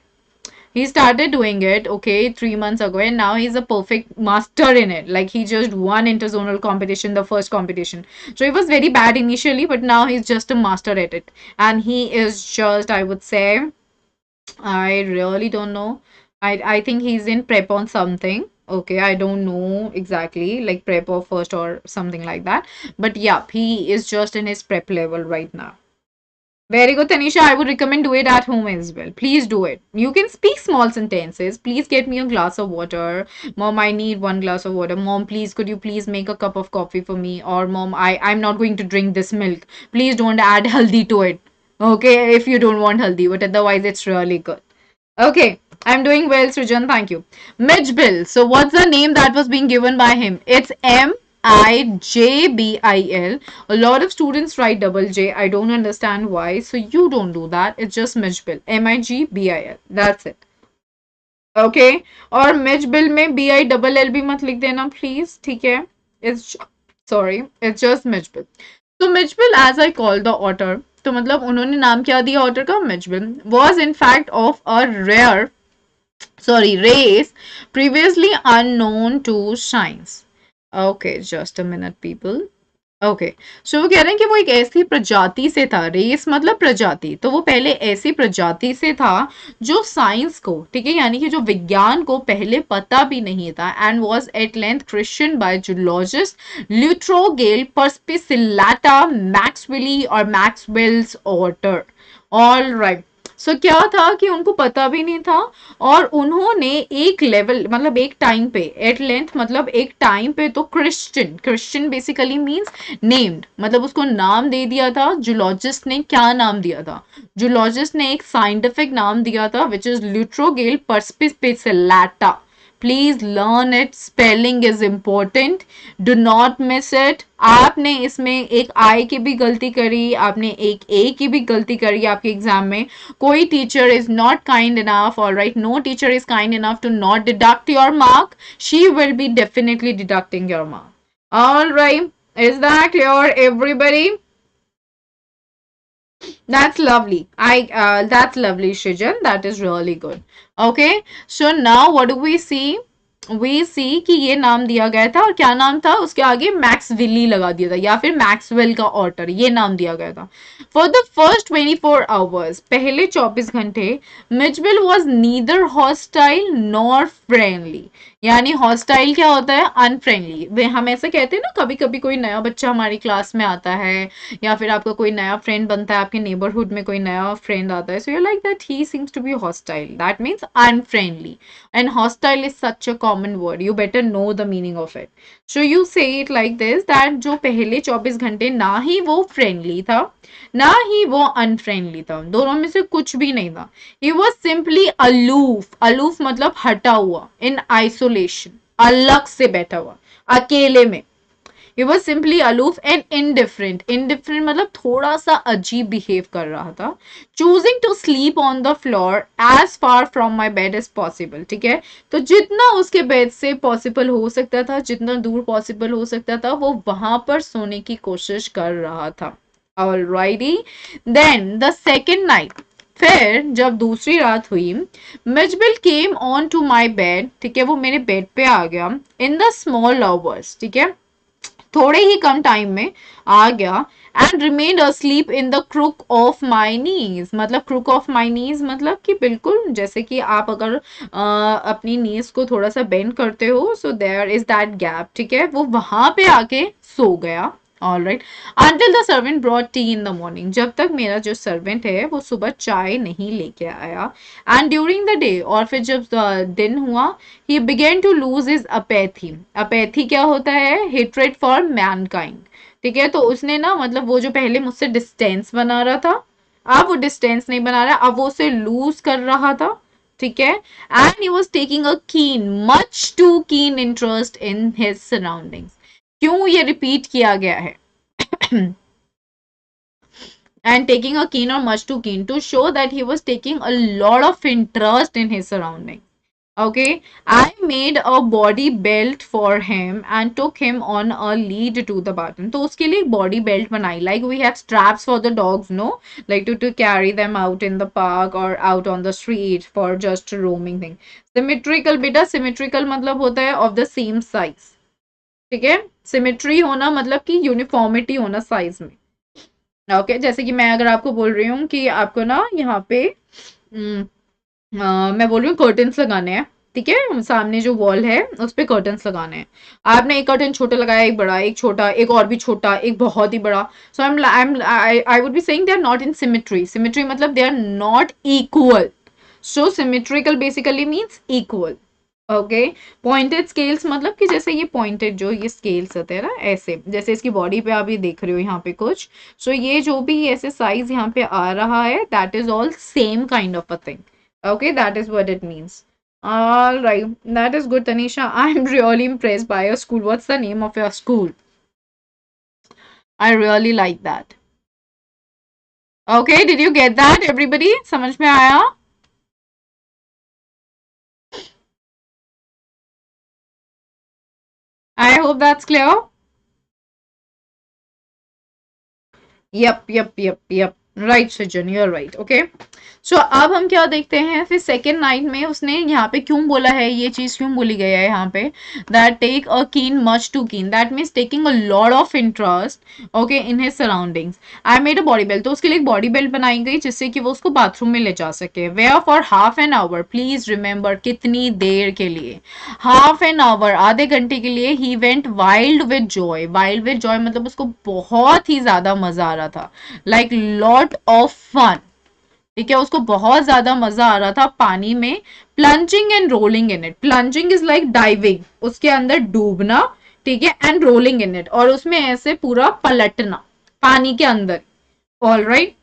he started doing it, okay, 3 months ago, and now he's a perfect master in it. Like, he just won interzonal competition, the first competition. So he was very bad initially, but now he's just a master at it. And he is just, I would say, I really don't know. I think he's in prep on something. Okay, I don't know exactly, like prep or first or something like that. But yeah, he is just in his prep level right now. Very good, Tanisha. I would recommend do it at home as well. Please do it. You can speak small sentences. Please get me a glass of water. Mom, I need one glass of water. Mom, please, could you please make a cup of coffee for me? Or mom, I'm not going to drink this milk. Please don't add haldi to it. Okay, if you don't want haldi, but otherwise it's really good. Okay, I'm doing well, Srijan. Thank you. Mijbil. So what's the name that was being given by him? It's Mijbil. A lot of students write double J. I don't understand why. So you don't do that. It's just Mijbil. Mijbil. That's it. Okay. और Mijbil में B I double L भी मत लिख देना please. ठीक है? It's sorry. It's just Mijbil. So Mijbil, as I call the otter, तो मतलब उन्होंने नाम क्या दिया ऑटर का? Mijbil was in fact of a race previously unknown to science. Okay, just a minute, people. Okay, so वो कह रहे हैं कि वो एक ऐसी प्रजाति से था, रेस मतलब प्रजाति, तो वो पहले ऐसी प्रजाति से था जो साइंस को, ठीक है, यानी कि जो विज्ञान को पहले पता भी नहीं था, and was at length christened by zoologist Lutrogale perspicillata maxwelli और Maxwell's otter. All right, so क्या था कि उनको पता भी नहीं था, और उन्होंने एक लेवल मतलब एक टाइम पे, एट लेंथ मतलब एक टाइम पे, तो Christian, Christian basically means named, मतलब उसको नाम दे दिया था। जूलॉजिस्ट ने क्या नाम दिया था? जूलॉजिस्ट ने एक साइंटिफिक नाम दिया था which is Lutrogale perspicillata. Please learn it, spelling is important, do not miss it. आपने इसमें एक आई की भी गलती करी, आपने एक ए की भी गलती करी आपके एग्जाम में, कोई teacher is not kind enough, all right, no teacher is kind enough to not deduct your mark, she will be definitely deducting your mark. All right, is that clear, everybody? That's lovely. That's lovely, Shijan. That is really good. Okay. So now what do we see? We see कि ये नाम दिया गया था, और क्या नाम था उसके आगे? मैक्सविली लगा दिया था, या फिर मैक्सवेल का ऑटर, ये नाम दिया गया था। फॉर द फर्स्ट 24 आवर्स, पहले 24 घंटे, Mijbil was neither hostile nor friendly. यानी हॉस्टाइल क्या होता है? अनफ्रेंडली। वे हम ऐसे कहते हैं ना, कभी कभी कोई नया बच्चा हमारी क्लास में आता है, या फिर आपका कोई नया फ्रेंड बनता है, आपके नेबरहुड में कोई नया फ्रेंड आता है, so you like that he seems to be hostile, that means unfriendly. And hostile is such a common word, you better know the meaning of it. So you say it like this, that जो पहले 24 घंटे ना ही वो friendly था, ना ही वो unfriendly था, दोनों में से कुछ भी नहीं था। He was simply aloof, aloof मतलब हटा हुआ, इन आइसोलेशन, अलग से बैठा हुआ, अकेले में। He was simply aloof and indifferent. Indifferent मतलब थोड़ा सा अजीब बिहेव कर रहा था। Choosing to sleep on the floor as far from my bed as possible. ठीक है, तो जितना उसके बेड से पॉसिबल हो सकता था, जितना दूर पॉसिबल हो सकता था, वो वहां पर सोने की कोशिश कर रहा था। Alrighty, then the second night, फिर जब दूसरी रात हुई, Mijbil came on to my bed, ठीक है, वो मेरे बेड पे आ गया, इन द स्मॉल आवर्स, ठीक है, थोड़े ही कम टाइम में आ गया, and remained asleep in the crook of my knees. मतलब क्रुक ऑफ माई नीज मतलब कि बिल्कुल जैसे कि आप अगर अपनी नीज को थोड़ा सा बेंड करते हो, so there is that gap, ठीक है, वो वहां पे आके सो गया। All right, until the servant brought tea in the morning, जब तक मेरा जो सर्वेंट है वो सुबह चाय नहीं लेके आया। एंड ड्यूरिंग द डे, और फिर जब दिन हुआ, he began to lose his apathy. apathy क्या होता है? hatred for mankind. ठीक है, तो उसने ना मतलब वो जो पहले मुझसे डिस्टेंस बना रहा था, अब वो डिस्टेंस नहीं बना रहा, अब वो उसे लूज कर रहा था, ठीक है, and he was taking a keen, much too keen interest in his surroundings. क्यों ये रिपीट किया गया है? and taking a keen or much too keen, to show that he was taking a lot of interest in his surroundings. Okay, I made a body belt for him and took him on a lead to the button. तो उसके लिए body belt बनाई, like we have straps for the dogs, no, like to carry them out in the park or out on the street for just roaming thing. Symmetrical बेटा, symmetrical मतलब होता है of the same size, ठीक है, symmetry होना मतलब कि uniformity होना size में। ओके, जैसे कि मैं अगर आपको बोल रही हूँ कि आपको ना यहाँ पे मैं बोल रही हूँ कर्टन्स लगाने हैं, ठीक है, सामने जो वॉल है उस पे कर्टन्स लगाने हैं, आपने एक कर्टन छोटा लगाया, एक बड़ा, एक छोटा, एक और भी छोटा, एक बहुत ही बड़ा, so I would be saying they are not in symmetry. Symmetry मतलब they are not equal, so symmetrical basically means equal. Okay, pointed scales मतलब कि जैसे ये पॉइंटेड जो ये स्केल्स होते हैं ना, ऐसे जैसे इसकी बॉडी पे आप ये देख रहे हो यहाँ पे कुछ, सो ये जो भी ऐसे साइज यहाँ पे आ रहा है, that is all same kind of a thing. Okay, that is what it means. All right, that is good, Tanisha. I'm really impressed by your school. What's the name of your school? I really like that. Okay, did you get that, everybody? समझ में आया? I hope that's clear. Yep, yep, yep, yep. Right Sajjan, you are right. Okay, सो अब हम क्या देखते हैं, फिर second night में उसने यहाँ पे क्यों बोला है, ये चीज क्यों बोली गई है यहाँ पे, that take a keen much too कीन, that means taking a lot of interest okay in his surroundings. I made a body belt, तो उसके लिए एक बॉडी बेल्ट बनाई गई जिससे कि वो उसको बाथरूम में ले जा सके। Where for half an hour, please remember कितनी देर के लिए, हाफ एन आवर, आधे घंटे के लिए। He went wild with Joy, wild with Joy मतलब उसको बहुत ही ज्यादा मजा आ रहा था, लाइक लॉट ऑफ फन। ठीक है, उसको बहुत ज्यादा मजा आ रहा था पानी में। Plunging and rolling in it, plunging is like diving, उसके अंदर डूबना, ठीक है, एंड रोलिंग इन इट, और उसमें ऐसे पूरा पलटना पानी के अंदर। All right,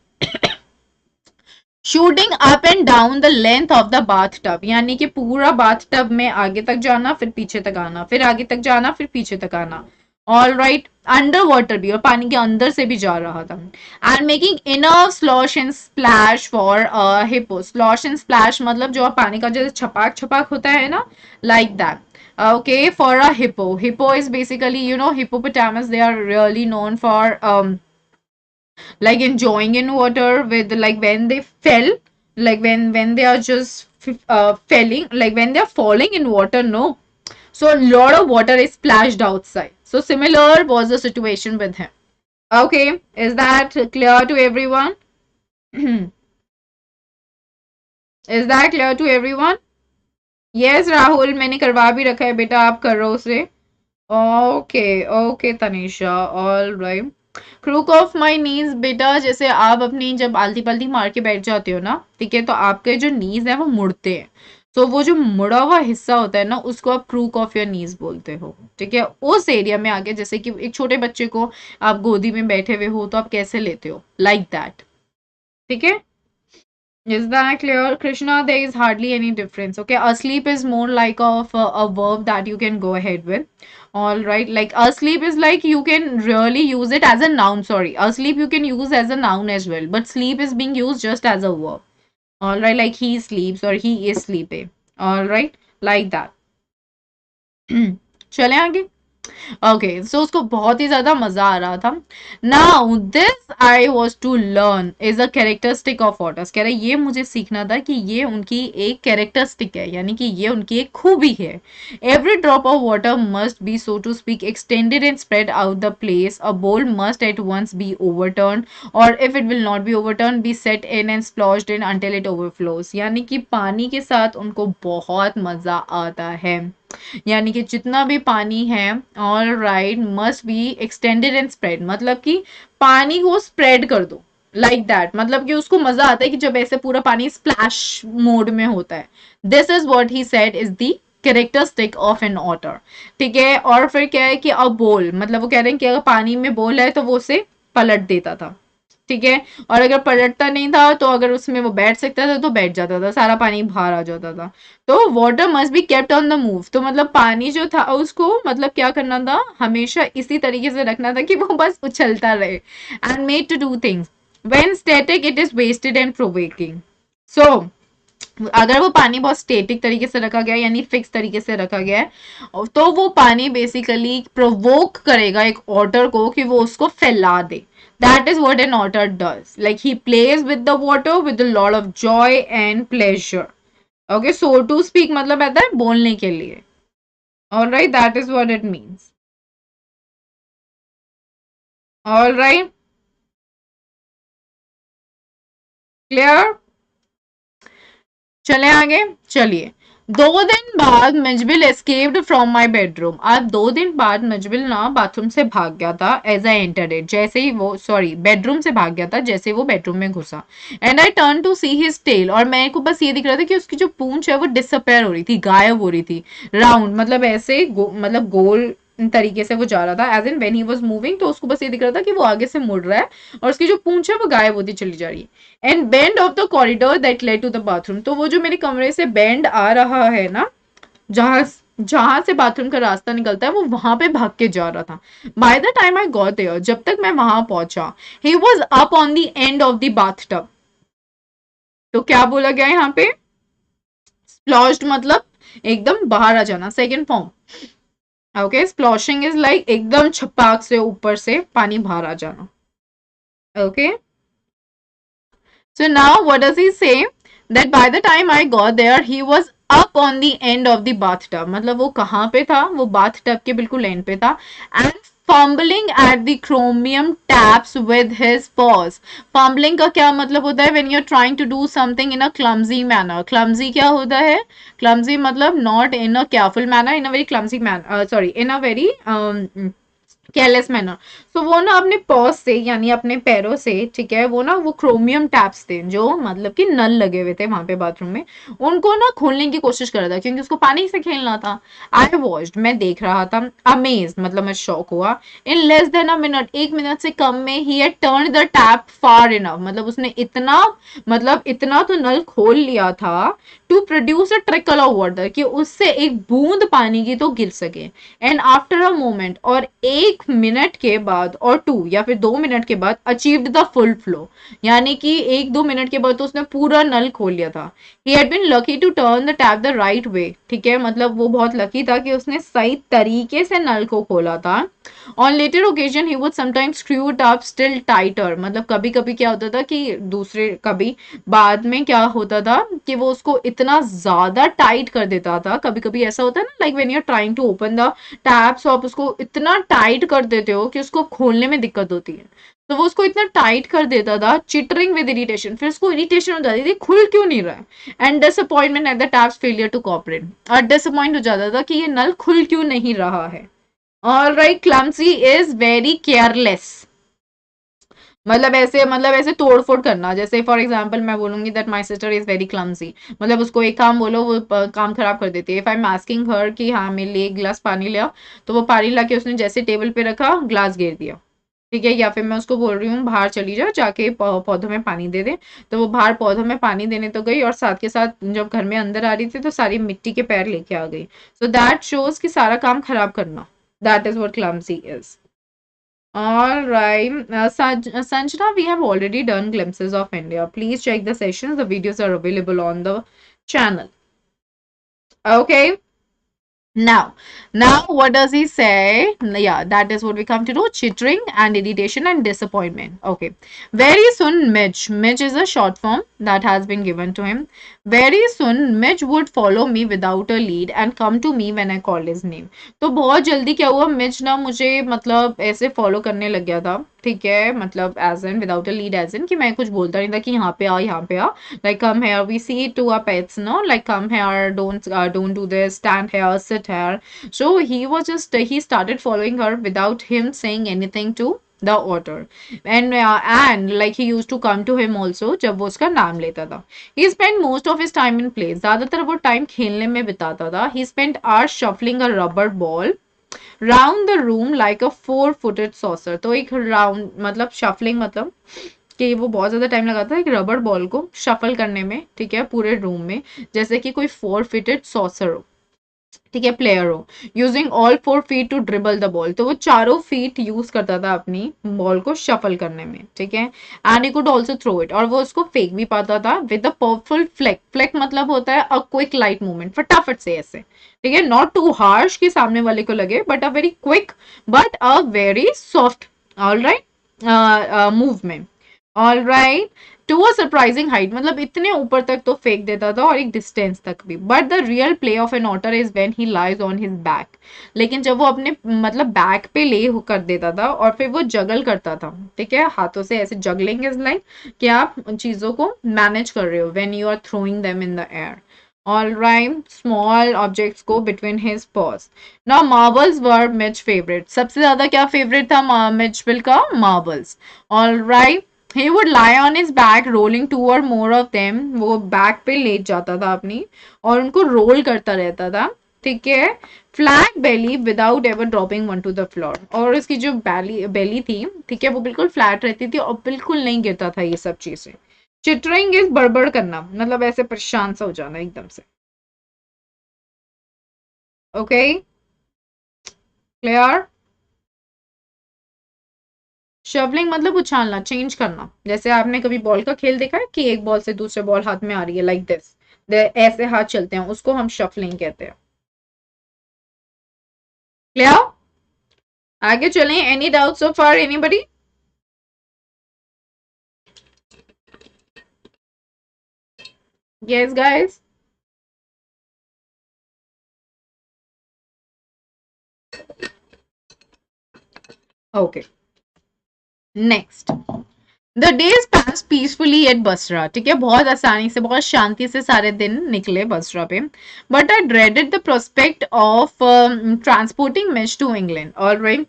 shooting up and down the length of the bath tub, यानी कि पूरा बाथ टब में आगे तक जाना, फिर पीछे तक आना, फिर आगे तक जाना, फिर पीछे तक आना। ऑल राइट, अंडर वाटर भी, और पानी के अंदर से भी जा रहा था। And making enough slosh and splash for hippo, slosh and splash मतलब जो पानी का जैसे छपाक छपाक होता है ना, like that. Okay, for a hippo, hippo is basically you know hippopotamus, they are really known for like enjoying in water, with like when they fell, like when they are just felling, like when they are falling in water, no, so a lot of water is splashed outside. So similar was the situation with him. Okay, is that clear to everyone? Is that clear to everyone? Yes Rahul, मैंने करवा भी रखा है बेटा, आप कर रहे हो उसे। Okay okay Tanisha, all right. Crook of my knees, बेटा जैसे आप अपनी जब आलती पलती मार के बैठ जाते हो ना, ठीक है, तो आपके जो नीज है वो मुड़ते हैं, तो वो जो मुड़ा हुआ हिस्सा होता है ना, उसको आप क्रूक ऑफ योर नीज बोलते हो। ठीक है, उस एरिया में आगे, जैसे कि एक छोटे बच्चे को आप गोदी में बैठे हुए हो तो आप कैसे लेते हो, लाइक दैट। ठीक है, is that clear, Krishna? There is hardly any difference. Okay, asleep is more like of a verb that you can go ahead with. All right, like asleep is like you can really use it as a noun. Sorry, asleep you can use as a noun as well, but sleep is being used just as a verb. All right, like he sleeps or he is sleeping. All right, like that. चले आगे। Okay, सो उसको बहुत ही ज्यादा मजा आ रहा था। Now this I was to learn is a characteristic of waters, कह रहे ये मुझे सीखना था कि ये उनकी एक कैरेक्टरिस्टिक है, यानी कि ये उनकी एक खूबी है। Every drop of water must be so to speak extended and spread out the place, a bowl must at once be overturn, और if it will not be overturn be set in and sploshed in until it overflows, यानी कि पानी के साथ उनको बहुत मजा आता है, यानी कि जितना भी पानी है, all right, must be extended and spread, मतलब कि पानी को स्प्रेड कर दो, लाइक दैट, मतलब कि उसको मजा आता है कि जब ऐसे पूरा पानी स्प्लैश मोड में होता है। This is what he said is the characteristic of an otter. ठीक है, और फिर क्या है कि अब बोल, मतलब वो कह रहे हैं कि अगर पानी में बोल है तो वो उसे पलट देता था। ठीक है, और अगर पलटता नहीं था तो अगर उसमें वो बैठ सकता था तो बैठ जाता था, सारा पानी बाहर आ जाता था। तो water must be kept on the move, तो मतलब पानी जो था उसको मतलब क्या करना था, हमेशा इसी तरीके से रखना था कि वो बस उछलता रहे। And made to do things when static it is wasted and provoking. So अगर वो पानी बहुत स्टेटिक तरीके से रखा गया है, यानी फिक्स तरीके से रखा गया है, तो वो पानी बेसिकली प्रोवोक करेगा एक ऑटर को कि वो उसको फैला दे। That is what an otter does, like he plays with the water with a lot of joy and pleasure. Okay, so to speak मतलब आता है बोलने के लिए। All right, that is what it means. All right, clear, चले आगे, चलिए। 2 दिन बाद Mijbil escaped from my bedroom, अब 2 दिन बाद मिजबिल ना बाथरूम से भाग गया था, एज आई एंटर्ड इट, जैसे ही वो, सॉरी, बेडरूम से भाग गया था जैसे ही वो बेडरूम में घुसा। And I turn to see his tail, और मेरे को बस ये दिख रहा था कि उसकी जो पूंछ है वो डिसअपेयर हो रही थी, गायब हो रही थी, राउंड मतलब ऐसे मतलब गोल तरीके से वो जा रहा था, as in when he was moving, तो उसको बस ये दिख रहा था कि वो आगे से मुड़ रहा है और उसकी जो पूंछ है वो गायब होती चली जा रही है। And bend of the corridor that led to the bathroom, तो वो जो मेरे कमरे से बेंड आ रहा है ना, जहां जहां से बाथरूम का रास्ता निकलता है, वो वहां पे भाग के जा रहा था। By the time I got there, जब तक मैं वहां पहुंचा, he was up on the end of the bathtub. तो क्या बोला गया यहाँ पे, स्प्लॉश्ड मतलब एकदम बाहर आ जाना, second form. Okay, splashing is like एकदम छपाक से ऊपर से पानी बाहर आ जाना। Okay, So now what does he say? That by the time I got there, he was up on the end of the bathtub. मतलब वो कहाँ पे था? वो bathtub के बिल्कुल end पे था. And fumbling at the chromium taps with his paws. Fumbling का क्या मतलब होता है? When you're trying to do something in a clumsy manner. Clumsy क्या होता है? Clumsy मतलब not in a careful manner, in a very clumsy manner. Sorry, in a very careless manner. So वो ना अपने पॉज से यानी अपने पैरों से, ठीक है, वो ना वो क्रोमियम टैप्स थे जो मतलब कि नल लगे हुए थे वहां पे बाथरूम में, उनको ना खोलने की कोशिश कर रहा था क्योंकि उसको पानी से खेलना था. आई वॉच्ड, मैं देख रहा था, अमेज मतलब मैं शॉक हुआ. In less than a minute, 1 minute से कम में he had turn the tap far enough, मतलब उसने इतना, मतलब इतना तो नल खोल लिया था to produce a trickle of water, कि उससे एक बूंद पानी की तो गिर सके. एंड आफ्टर अ मोमेंट, और 1 मिनट के बाद, और 2 या फिर 2 मिनट के बाद, अचीव्ड द फुल फ्लो, यानी कि 1-2 मिनट के बाद तो उसने पूरा नल खोल लिया था. He had been lucky to turn the tap the right way, ठीक है, मतलब वो बहुत लकी था कि उसने सही तरीके से नल को खोला था. On later occasion he would sometimes screw it up still tighter, मतलब कभी कभी क्या होता था कि दूसरे कभी बाद में क्या होता था कि वो उसको इतना ज्यादा टाइट कर देता था. कभी कभी ऐसा होता है ना, like when you are trying to open the taps, आप उसको इतना टाइट कर देते हो कि उसको खोलने में दिक्कत होती है. तो वो उसको इतना टाइट कर देता था, चिटरिंग विद इरिटेशन, फिर उसको इरिटेशन हो जाती थी, खुल क्यों नहीं रहा है. And disappointment at the tap's failure to cooperate, और डिसअपॉइंट हो जाता था कि ये नल खुल क्यों नहीं रहा है. All right, clumsy is very careless, मतलब ऐसे तोड़ फोड़ करना. जैसे फॉर एग्जाम्पल मैं बोलूंगी that my sister is very clumsy, मतलब उसको एक काम बोलो वो काम खराब कर देती है. इफ आई एम आस्किंग हर कि हाँ मेरे लिए एक गिलास पानी लिया, तो वो पानी ला के उसने जैसे टेबल पे रखा, ग्लास गिर दिया, ठीक है. या फिर मैं उसको बोल रही हूँ बाहर चली जाओ, जाके पौधों में पानी दे दे, तो वो बाहर पौधों में पानी देने तो गई, और साथ के साथ जब घर में अंदर आ रही थी तो सारी मिट्टी के पैर लेके आ गई. सो दैट शोज कि सारा काम खराब करना. That is what clumsy is. All right, Sanjana, we have already done glimpses of India. Please check the sessions. The videos are available on the channel. Okay. Now, what does he say? Yeah, that is what we come to do. Chittering and irritation and disappointment. Okay. Very soon, Midge is a short form that has been given to him. Very soon, Midge would follow me without a lead and come to me when I called his name. तो बहुत जल्दी क्या हुआ, Mitch ना मुझे मतलब ऐसे follow करने लग गया था, ठीक है, मतलब as an without a lead, as an कि मैं कुछ बोलता नहीं था कि यहाँ पे आ यहाँ पे आ, like come here, we see it to our pets, no, like come here, don't do this, stand here, sit here. So he was just he started following her without him saying anything to the otter. And like he used to come to him also जब वो उसका नाम लेता था. He spent most of his time in play, ज्यादातर वो time खेलने में बिताता था. He spent hours shuffling a rubber ball round the room like a four-footed saucer. तो एक राउंड मतलब शफलिंग मतलब कि वो बहुत ज्यादा टाइम लगाता है एक रबर बॉल को शफल करने में, ठीक है, पूरे रूम में, जैसे कि कोई 4 फीटेड सॉसर हो, ठीक है, प्लेयर हो, using all 4 feet to dribble the ball. तो वो चारों फीट यूज करता था अपनी बॉल को शफल करने में, ठीक है. And he could also throw it, और वो उसको फेंक भी पाता था with a powerful flake. Flake मतलब होता है अ क्विक लाइट मूवमेंट, फटाफट से ऐसे, ठीक है, नॉट टू हार्श कि सामने वाले को लगे, but a very quick but a very soft, all right, movement. All right, to a surprising height, मतलब इतने ऊपर तक तो फेंक देता था और एक डिस्टेंस तक भी. But the real play of an otter is when he lies on his back, लेकिन जब वो अपने मतलब बैक पे ले कर देता था और फिर वो जगल करता था, ठीक है, हाथों से ऐसे. जगलिंग इज लाइक कि आप चीजों को मैनेज कर रहे हो when you are throwing them in the air. All right, small objects go between his paws. Now marbles were Mitch favorite. सबसे ज्यादा क्या favorite था मिचबिल का? Marbles. All right. He would lie on his back rolling 2 or more of them. वो back पे late जाता था अपनी और उनको रोल करता रहता था, ठीक है. Flat Bailey without ever dropping one two the floor, और इसकी जो बेली थी, ठीक है, वो बिल्कुल फ्लैट रहती थी और बिल्कुल नहीं गिरता था ये सब चीजें. चिटरिंग इज बड़बड़ करना, मतलब ऐसे परेशान सा हो जाना एकदम से. Okay, clear. शवलिंग मतलब उछालना, चेंज करना. जैसे आपने कभी बॉल का खेल देखा है कि एक बॉल से दूसरे बॉल हाथ में आ रही है, लाइक दिस, ऐसे हाथ चलते हैं, उसको हम शफलिंग कहते हैं. क्लियर. आगे चलें. Any doubt so far anybody? Yes, guys. Okay. Next. The days pass peacefully at Basra, ठीक है, बहुत आसानी से बहुत शांति से सारे दिन निकले बसरा पे. But I dreaded the prospect of transporting Mij to England. All right,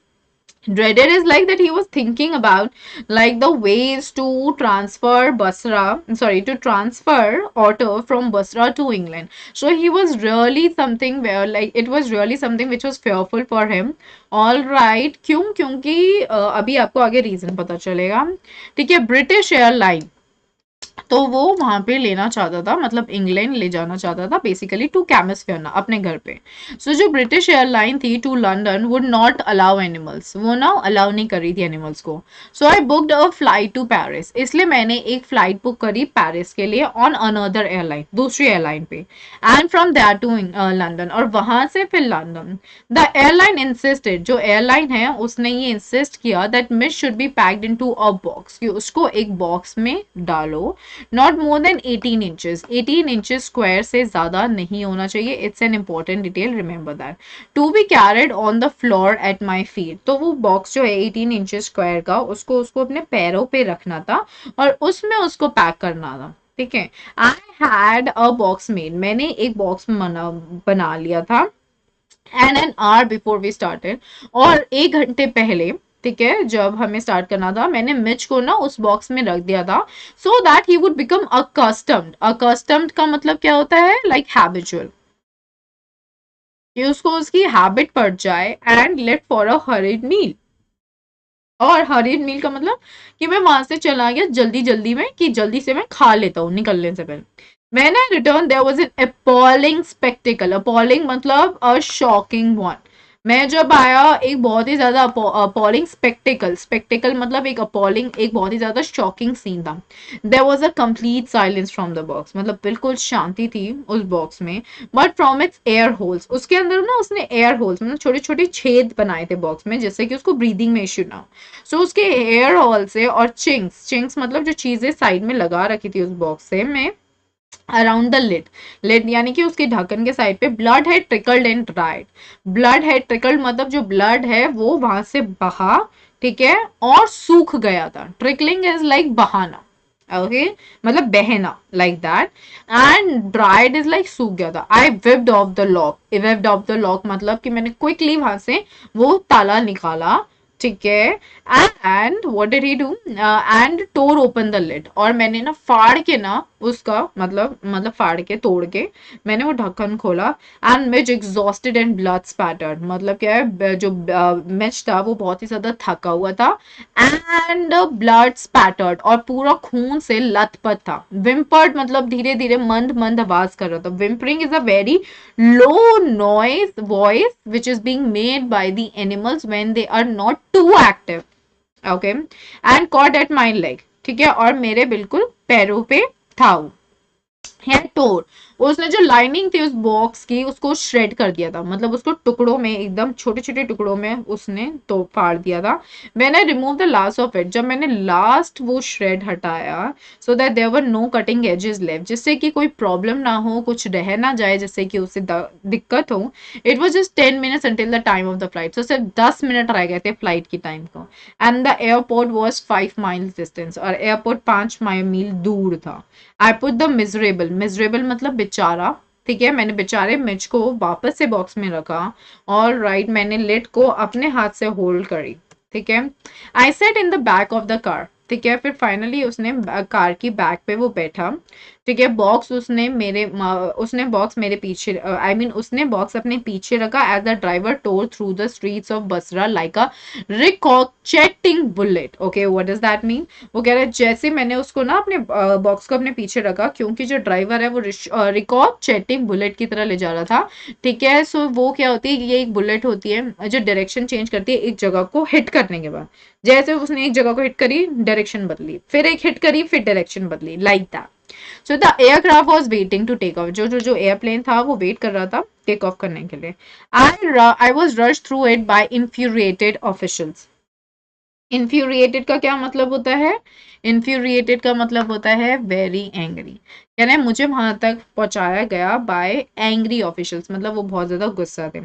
dreaded is like that he was thinking about like the ways to transfer Basra, sorry, to transfer Otter from Basra to England. So he was really something where like it was really something which was fearful for him. All right, क्यों? क्योंकि अभी आपको आगे reason पता चलेगा. ठीक है, British airline, तो वो वहां पे लेना चाहता था, मतलब इंग्लैंड ले जाना चाहता था बेसिकली टू कैमिस्फेयर ना अपने घर पे. सो जो ब्रिटिश एयरलाइन थी to London would not allow animals, वो ना अलाउ नहीं कर रही थी एनिमल्स को. So I booked a flight to Paris, इसलिए मैंने एक फ्लाइट बुक करी पेरिस के लिए ऑन अनदर एयरलाइन, दूसरी एयरलाइन पे. And from that to London, और वहां से फिर लंदन. द एयरलाइन इंसिस्टेड, जो एयरलाइन है उसने ये इंसिस्ट किया that Mij should be packed into a box, कि उसको एक बॉक्स में डालो. Not more than 18 inches, 18 inches square से ज्यादा नहीं होना चाहिए. It's an important detail, remember that. To be carried on the floor at my feet, तो वो बॉक्स जो है 18 इंचेस स्क्वायर का, उसको उसको अपने पैरों पे रखना था और उसमें उसको पैक करना था. ठीक है. I had a box made, मैंने एक बॉक्स बना लिया था. And an hour before we started, और 1 घंटे पहले, ठीक है, जब हमें स्टार्ट करना था, मैंने मिच को ना उस बॉक्स में रख दिया था so that he would become accustomed. Accustomed का मतलब क्या होता है? लाइक हैबिचुअल, कि उसको उसकी हैबिट पड़ जाए. And left for a hurried meal, और हरिड मील का मतलब कि मैं वहां से चला गया जल्दी जल्दी में, कि जल्दी से मैं खा लेता हूँ निकलने से पहले. When I returned, there was an appalling spectacle. Appalling मतलब a shocking one. मैं जब आया, एक बहुत ही ज्यादा अपॉलिंग स्पेक्टिकल, स्पेक्टिकल मतलब एक अपॉलिंग, एक बहुत ही ज्यादा शॉकिंग सीन था. There was a complete silence from the box, मतलब बिल्कुल शांति थी उस बॉक्स में. But from its air holes, उसके अंदर ना उसने एयर होल्स मतलब छोटे छोटे छेद बनाए थे बॉक्स में, जिससे कि उसको ब्रीदिंग में इश्यू ना हो. सो उसके एयर होल से और चिंक्स, चिंक्स मतलब जो चीजें साइड में लगा रखी थी उस बॉक्स से मैं, अराउंड द लिड, लिड यानी कि उसके ढक्कन के साइड पे, ब्लड है ट्रिकल्ड एंड ड्राइड. ब्लड है ट्रिकल्ड मतलब जो ब्लड है वो वहां से बहा, ठीक है, और सूख गया था. ट्रिकलिंग इज लाइक बहाना, ओके, मतलब बहना, like that. And dried is like सूख गया था. I whipped off the lock, whipped off the lock मतलब कि मैंने क्विकली वहां से वो ताला निकाला. ठीक है. And what did he do, and tore open the lid, और मैंने ना फाड़ के ना उसका मतलब फाड़ के तोड़ के मैंने वो ढक्कन खोला. And Mij exhausted and blood spattered, मतलब क्या है, जो मिच था वो बहुत ही ज्यादा थका हुआ था. एंड ब्लड स्पैटर्ड, और पूरा खून से लथपथ था. विम्पर्ड मतलब धीरे धीरे मंद मंद आवाज कर रहा था. Whimpering is a very low noise voice which is being made by the animals when they are not too active. Okay, and caught at my leg, ठीक है, और मेरे बिल्कुल पैरों पे था. है टोर, उसने जो लाइनिंग थी उस बॉक्स की उसको श्रेड कर दिया था, मतलब उसको टुकड़ों में, एकदम छोटे छोटे टुकड़ों में उसने तो फाड़ दिया था. When I remove the last of it, जब मैंने लास्ट वो श्रेड हटाया, so that there were no cutting edges left, जिससे कि कोई प्रॉब्लम ना हो, कुछ रह ना जाए जिससे कि उसे दिक्कत हो. It was just 10 minutes until the time of the flight, so सिर्फ 10 मिनट रह गए थे फ्लाइट की टाइम को. And the airport was 5 miles distance, और एयरपोर्ट 5 मील दूर था. I put the miserable, miserable मतलब बेचारा, ठीक है, मैंने बेचारे मिर्च को वापस से बॉक्स में रखा. और राइट, मैंने लिड को अपने हाथ से होल्ड करी. ठीक है. I sat in the back of the car, ठीक है, फिर फाइनली उसने कार की बैक पे वो बैठा. ठीक है. बॉक्स उसने बॉक्स मेरे पीछे, आई मीन उसने बॉक्स अपने पीछे रखा. As the driver tore through the streets of Basra like a ricocheting bullet. Okay, what does that mean? वो कह रहा है जैसे मैंने उसको ना अपने बॉक्स को अपने पीछे रखा, क्योंकि जो ड्राइवर है वो रिकॉर्चेटिंग बुलेट की तरह ले जा रहा था. ठीक है. सो वो क्या होती है, ये एक बुलेट होती है जो डायरेक्शन चेंज करती है एक जगह को हिट करने के बाद. जैसे उसने एक जगह को हिट करी, डायरेक्शन बदली, फिर एक हिट करी, फिर डायरेक्शन बदली, like that. So the aircraft was waiting to take off, जो एयरप्लेन था वो वेट कर रहा था टेक ऑफ करने के लिए. I was rush through it by infuriated officials. Infuriated का क्या मतलब होता है? इन्फ्यूरिएटेड का मतलब होता है वेरी एंग्री। कह रहे हैं मुझे वहां तक पहुंचाया गया बाय एंग्री ऑफिशियल्स, मतलब वो बहुत ज्यादा गुस्सा थे।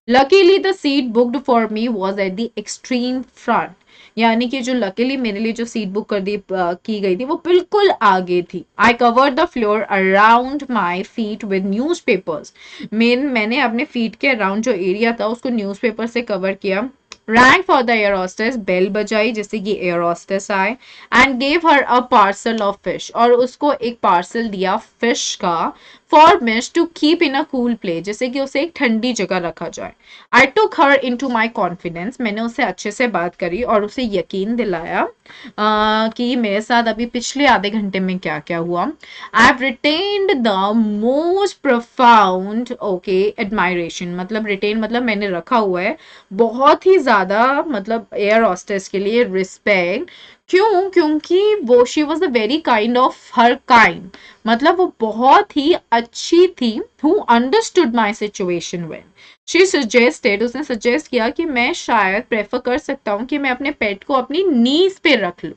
Luckily the seat booked for me was at the extreme front, यानी कि जो लकीली मेरे लिए जो सीट बुक की गई थी वो बिल्कुल आगे थी। I covered the floor around my feet with news papers, मैंने अपने फीट के अराउंड जो एरिया था उसको न्यूज़पेपर से कवर किया। Rang for the air hostess, बेल बजाई जिससे कि एयर हॉस्टेस आए, and gave her a parcel of fish, और उसको एक पार्सल दिया फिश का, for Mij to keep in a cool place, जैसे कि उसे एक ठंडी जगह रखा जाए। आई टुक हर इन टू माई कॉन्फिडेंस, मैंने उससे अच्छे से बात करी और उसे यकीन दिलाया कि मेरे साथ अभी पिछले आधे घंटे में क्या क्या हुआ। I have retained the most profound, okay, admiration, मतलब रिटेन मतलब मैंने रखा हुआ है बहुत ही ज्यादा, मतलब एयर हॉस्टेस के लिए रिस्पेक्ट। क्यों? क्योंकि वो she was a very kind of her kind, मतलब वो बहुत ही अच्छी थी। Who understood my situation well, she suggested, उसने सजेस्ट किया कि मैं शायद प्रेफर कर सकता हूँ कि मैं अपने पेट को अपनी नीज पे रख लूँ,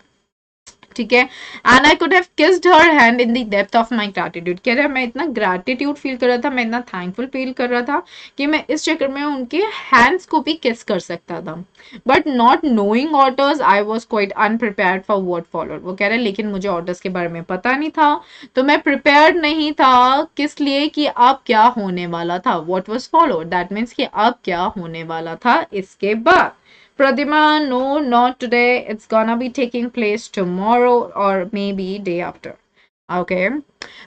ठीक है। And I could have kissed her hand in the depth of my gratitude, कह रहा है मैं इतना ग्रैटिट्यूड फील कर रहा था, मैं इतना थैंकफुल फील कर रहा था कि मैं इस चक्कर में उनके हैंड्स को भी किस कर सकता था। But not knowing otters I was quite अनप्रिपेयर्ड for what followed, वो कह रहे हैं लेकिन मुझे ऑटर्स के बारे में पता नहीं था, तो मैं प्रिपेयर्ड नहीं था किस लिए, कि अब क्या होने वाला था, what was followed, that means कि अब क्या होने वाला था इसके बाद। Pradima, no, not today. It's gonna be taking place tomorrow or maybe day after. Okay.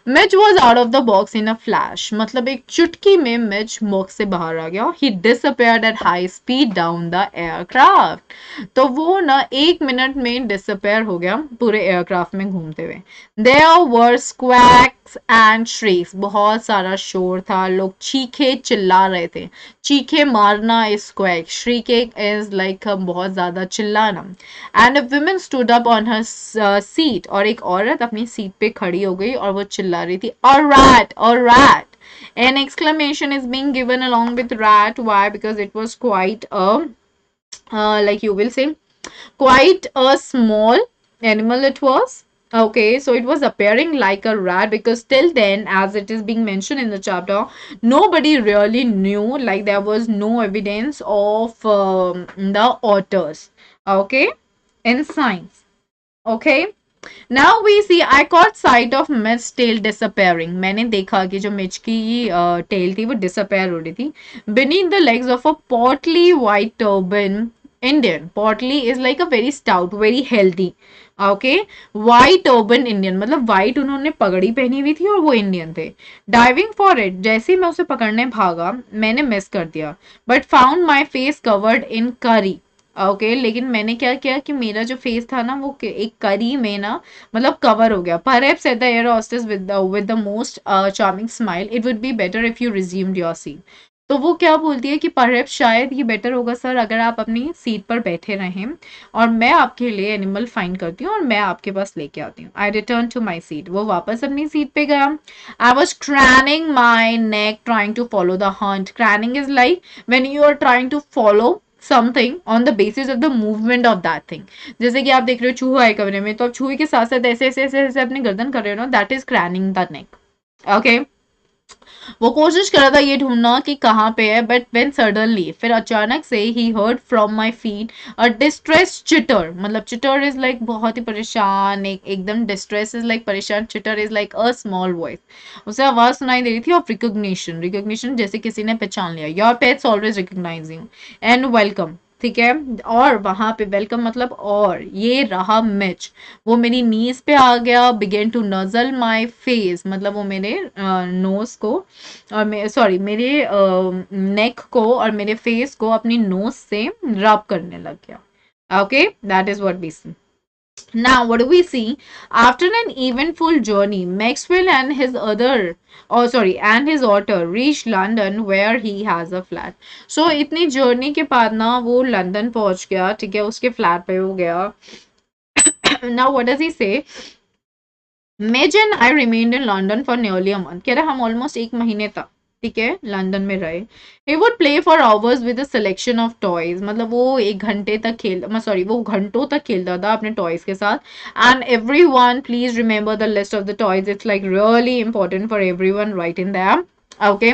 Mitch was out of the box in a flash, मतलब एक चुटकी में मिच बॉक्स से बाहर आ गया। He disappeared at high speed down the aircraft, तो वो ना 1 मिनट में डिसअपेयर हो गया पूरे एयरक्राफ्ट में घूमते हुए। देयर वर स्क्वैक्स एंड श्रीक्स, बहुत सारा शोर था, लोग चीखे चिल्ला रहे थे। चीखे मारना इज स्क्वैक, श्रीकिंग इज लाइक बहुत ज्यादा चिल्लाना। And a woman stood up on her seat, और एक औरत अपनी सीट पे खड़ी हो गई और वो चिल्ला रही थी, a rat, a rat. An exclamation is being given along with rat. Why? Because it was quite a, like you will say, quite a small animal it was. Okay, so it was appearing like a rat because till then, as it is being mentioned in the chapter, nobody really knew, like there was no evidence of the otters. Okay, in science. Okay. Now we see I caught sight of Mitch's tail disappearing. मैंने देखा कि जो Mitch की tell थी वो disappear हो रही थी beneath the legs of a portly white turban Indian. Portly is like a very stout, very healthy. Okay, white turban Indian, मतलब वाइट उन्होंने पगड़ी पहनी हुई थी और वो इंडियन थे। डाइविंग फॉर इट, जैसे ही मैं उसे पकड़ने भागा मैंने मिस कर दिया, but found my face covered in करी। ओके, लेकिन मैंने क्या किया कि मेरा जो फेस था ना वो एक करी में ना, मतलब कवर हो गया। Perhaps said the air hostess with the most charming smile, it would be better if you resumed your seat. तो वो क्या बोलती है कि परहैप्स, शायद ये बेटर होगा सर अगर आप अपनी सीट पर बैठे रहें और मैं आपके लिए एनिमल फाइंड करती हूँ और मैं आपके पास लेके आती हूँ। I return to my seat, वो वापस अपनी सीट पे गया। I was craning my neck trying to follow the hunt. Craning is like when you are trying to follow something on the basis of the movement of that thing. जैसे कि आप देख रहे हो चूहा है कमरे में, तो आप चूहे के साथ साथ ऐसे ऐसे ऐसे ऐसे अपनी गर्दन कर रहे हो ना, that is craning the neck. Okay, वो कोशिश कर रहा था ये ढूंढना कि कहाँ पे है, बट व्हेन सडनली, फिर अचानक से, he heard from my feet a distress cheater, मतलब चिटर इज लाइक बहुत ही परेशान, एकदम डिस्ट्रेस इज लाइक परेशान, cheater is like a small voice. उसे आवाज सुनाई दे रही थी ऑफ रिकॉग्निशन, रिकॉग्निशन जैसे किसी ने पहचान लिया। Your pets always recognise you and welcome, ठीक है। और वहां पे वेलकम मतलब, और ये रहा मिच, वो मेरी नीज पे आ गया, began to nuzzle my face, मतलब वो मेरे नोज को और सॉरी मेरे नेक को और मेरे फेस को अपनी नोज से रब करने लग गया। Okay, that is what we see. Now, what do we see? After an eventful journey, Maxwell and his and his daughter reached London, where he has a flat. So, इतनी journey के बाद ना वो लंदन पहुंच गया, ठीक है, उसके फ्लैट पे हो गया। Now, what does he say? Midge and I remained in London for nearly a month. कह रहा हम almost 1 महीने तक ठीक है, लंदन में रहे। He would play for hours with a selection of toys, मतलब वो एक घंटे तक खेल, सॉरी, वो घंटों तक खेलता था अपने टॉयज के साथ। And every one please remember the list of the toys, it's like really important for every one, right in them. Okay,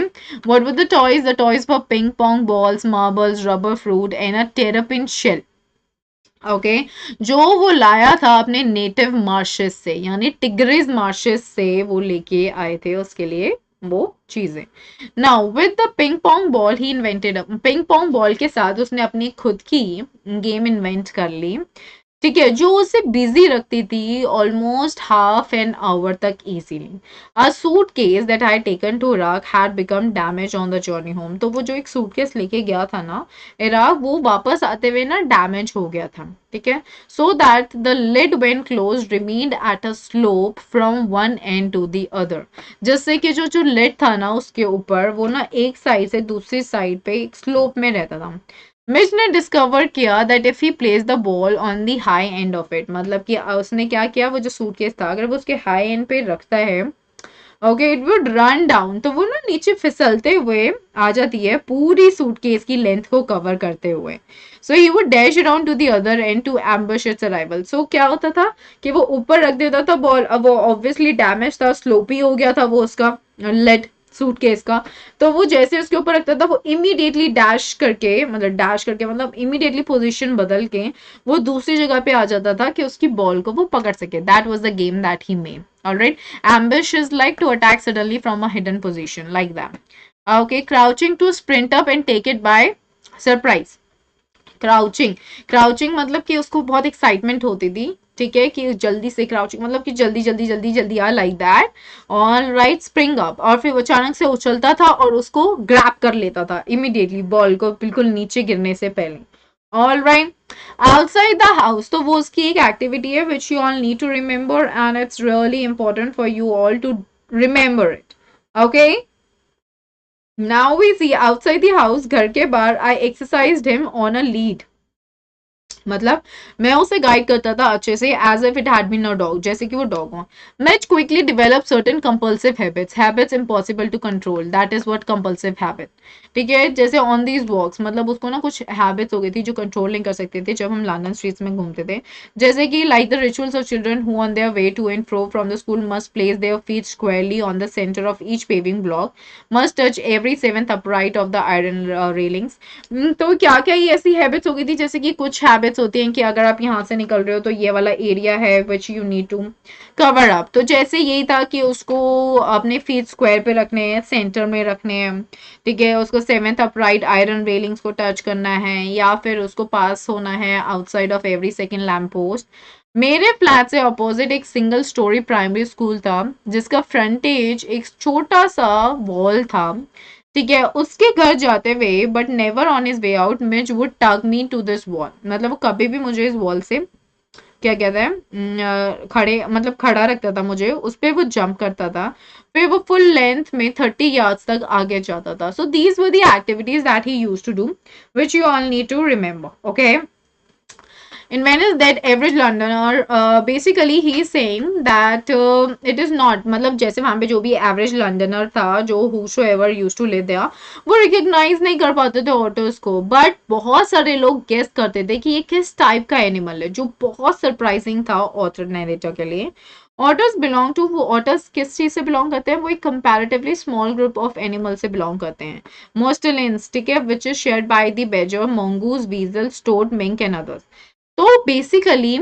what were the toys? The toys were ping pong balls, marbles, rubber fruit, and a terrapin shell. Okay, जो वो लाया था अपने native marches से, यानी tigris marches से वो लेके आए थे उसके लिए वो चीजें. Now with the ping pong ball he invented, ping pong ball के साथ उसने अपनी खुद की गेम इन्वेंट कर ली, ठीक है, जो उसे बिजी रखती थी ऑलमोस्ट हाफ एन आवर तक easily. A suitcase that I taken to Iraq had become damage on the journey home. तो वो जो एक सूटकेस लेके गया था ना इराक, वो वापस आते हुए ना डैमेज हो गया था, ठीक है. So that the lid when close remained at a slope from one end to the other. जिससे कि जो लिड था ना उसके ऊपर, वो ना एक साइड से दूसरी साइड पे एक स्लोप में रहता था. मिच ने डिस्कवर किया that if he place the ball on the high end of it, मतलब कि उसने क्या किया, वो जो सूटकेस था अगर वो उसके हाई एंड पे रखता है, okay, it would run down, तो वो ना नीचे फिसलते हुए आ जाती है पूरी सूटकेस की लेंथ को कवर करते हुए. So he would dash around to the other end to ambush its arrival. So क्या होता था कि वो ऊपर रख देता था बॉल, अब वो ऑब्वियसली डैमेज था, स्लोपी हो गया था वो उसका लेड सूटकेस का. तो वो जैसे उसके ऊपर रखता था वो इमीडिएटली डैश करके मतलब इमीडिएटली पोजीशन बदल के वो दूसरी जगह पे आ जाता था कि उसकी बॉल को वो पकड़ सके. That was the game that he made. Alright, ambush is like to attack suddenly from a hidden position like that. Okay, crouching to sprint up and take it by surprise. Crouching मतलब कि उसको बहुत excitement होती थी, ठीक है, कि जल्दी से क्राउचिंग मतलब कि जल्दी जल्दी जल्दी जल्दी आ, like that. All right, spring up, और फिर वो अचानक से उछलता था और उसको ग्रैब कर लेता था इमीडिएटली बॉल को बिल्कुल नीचे गिरने से पहले. All right, outside the house, तो वो उसकी एक एक्टिविटी है which you all need to remember and it's really important for you all to remember it. Okay, now we see outside the house, घर के बाहर, I exercised him on a lead, मतलब मैं उसे गाइड करता था अच्छे से as if it had been a dog, जैसे कि वो डॉग हो. Mij quickly develop certain compulsive habits impossible to control, that is what compulsive habit, ठीक है. जैसे ऑन दीज वॉक्स, मतलब उसको ना कुछ हैबिट्स हो गई थी जो कंट्रोल नहीं कर सकते थे जब हम लंदन स्ट्रीट्स में घूमते थे. जैसे कि like the rituals of children who on their way to and fro from the school must place their feet squarely on the centre of each paving block, must touch every seventh upright of the iron railings. तो क्या क्या ये ऐसी habits हो गई थी, जैसे कि कुछ हैबिट्स होती हैं कि अगर आप यहाँ से निकल रहे हो तो ये वाला एरिया है which you need to cover up. तो जैसे यही था कि उसको अपने फीट स्क्वायर पे रखने हैं, सेंटर में रखने हैं, ठीक है, उसको सेवेंथ अपराइट आयरन रेलिंग्स को टच करना है, या फिर उसको पास होना है outside of every second lamp post. मेरे फ्लैट से अपोजिट एक सिंगल स्टोरी प्राइमरी स्कूल था जिसका फ्रंटेज एक छोटा सा वॉल था, ठीक है. उसके घर जाते हुए but never on his way out Mij would tug me to this wall, मतलब वो कभी भी मुझे इस वॉल से क्या कहते हैं खड़े मतलब खड़ा रखता था मुझे, उस पर वो जंप करता था, फिर वो फुल लेंथ में 30 यार्ड्स तक आगे जाता था. So these were the activities that he used to do which you all need to remember. Okay, in Venice that average Londoner basically he is saying that it is not, मतलब जैसे वहां पे जो भी एवरेज लंडनर था जो whosoever used to live there वो recognise नहीं कर पाते थे ऑटर्स को, बट बहुत सारे लोग गेस करते थे कि ये किस टाइप का एनिमल है, जो बहुत सरप्राइजिंग था ऑथर नरेटर के लिए. ऑटर्स बिलोंग टू, वो ऑटर्स किस चीज से बिलोंग करते हैं, वो एक comparatively small group of animal से बिलोंग करते हैं. मोस्टलिन्स, ठीक है, which is shared by the badger, mongoose, weasel, toad, mink and others. So basically,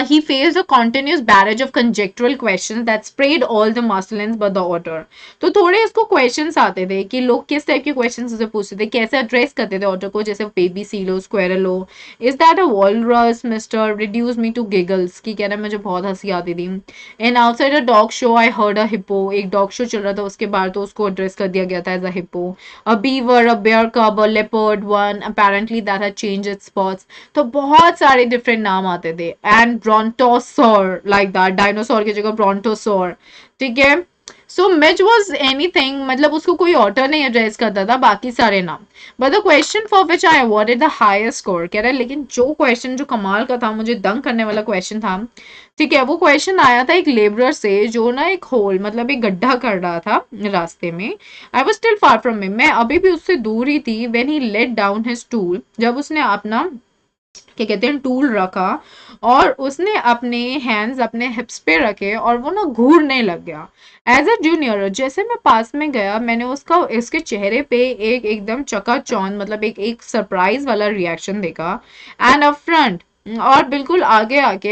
he faced a continuous barrage of conjectural questions that sprayed all the masculines but the otter. तो थोड़े इसको questions आते थे कि लोग किस type के questions उसे पूछते थे, कैसे address करते थे otter को, जैसे baby seal हो, squirrel हो, is that a walrus, mister, reduce me to giggles, कि कहना मुझे बहुत हंसी आती थी. And outside a dog show I heard a hippo, एक dog show चल रहा था उसके बाहर तो उसको address कर दिया गया था as a hippo. A beaver, a bear cub, a leopard, one apparently that had changed its spots. तो बहुत सारे डिफरेंट नाम आते थे. एंड ब्रोंटोसोर, लाइक दैट, डायनासोर की जगह ब्रोंटोसोर, ठीक है. सो मिच वॉज एनीथिंग, मतलब उसको कोई ऑटर नहीं एड्रेस करता था, बाकी सारे नाम। But the question for which I awarded the highest score, कह रहा है लेकिन जो क्वेश्चन जो कमाल का था, मुझे दंग करने वाला क्वेश्चन था, ठीक है, वो क्वेश्चन आया था एक लेबरर से जो ना एक होल, मतलब एक गड्ढा कर रहा था रास्ते में। I was still far from him, मैं अभी भी उससे दूर ही थी। When he let down his tool, जब उसने अपना क्या कहते हैं टूल रखा, और उसने अपने हैंड्स अपने हिप्स पे रखे और वो ना घूरने लग गया। एज अ जूनियर जैसे मैं पास में गया, मैंने उसका इसके चेहरे पे एक एकदम चकाचौंध, मतलब एक सरप्राइज वाला रिएक्शन देखा। एंड अप फ्रंट, और बिल्कुल आगे आके,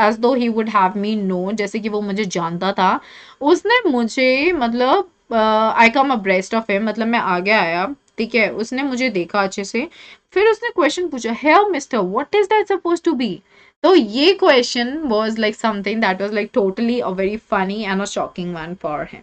एज दो he would have me know, जैसे कि वो मुझे जानता था, उसने मुझे मतलब आई कम अब्रेस्ट ऑफ हिम, मतलब मैं आगे आया, ठीक है, उसने मुझे देखा अच्छे से। फिर उसने क्वेश्चन पूछा, hey mister what is that suppose to be. तो ये question was like something that was like totally a very funny and a shocking one for him.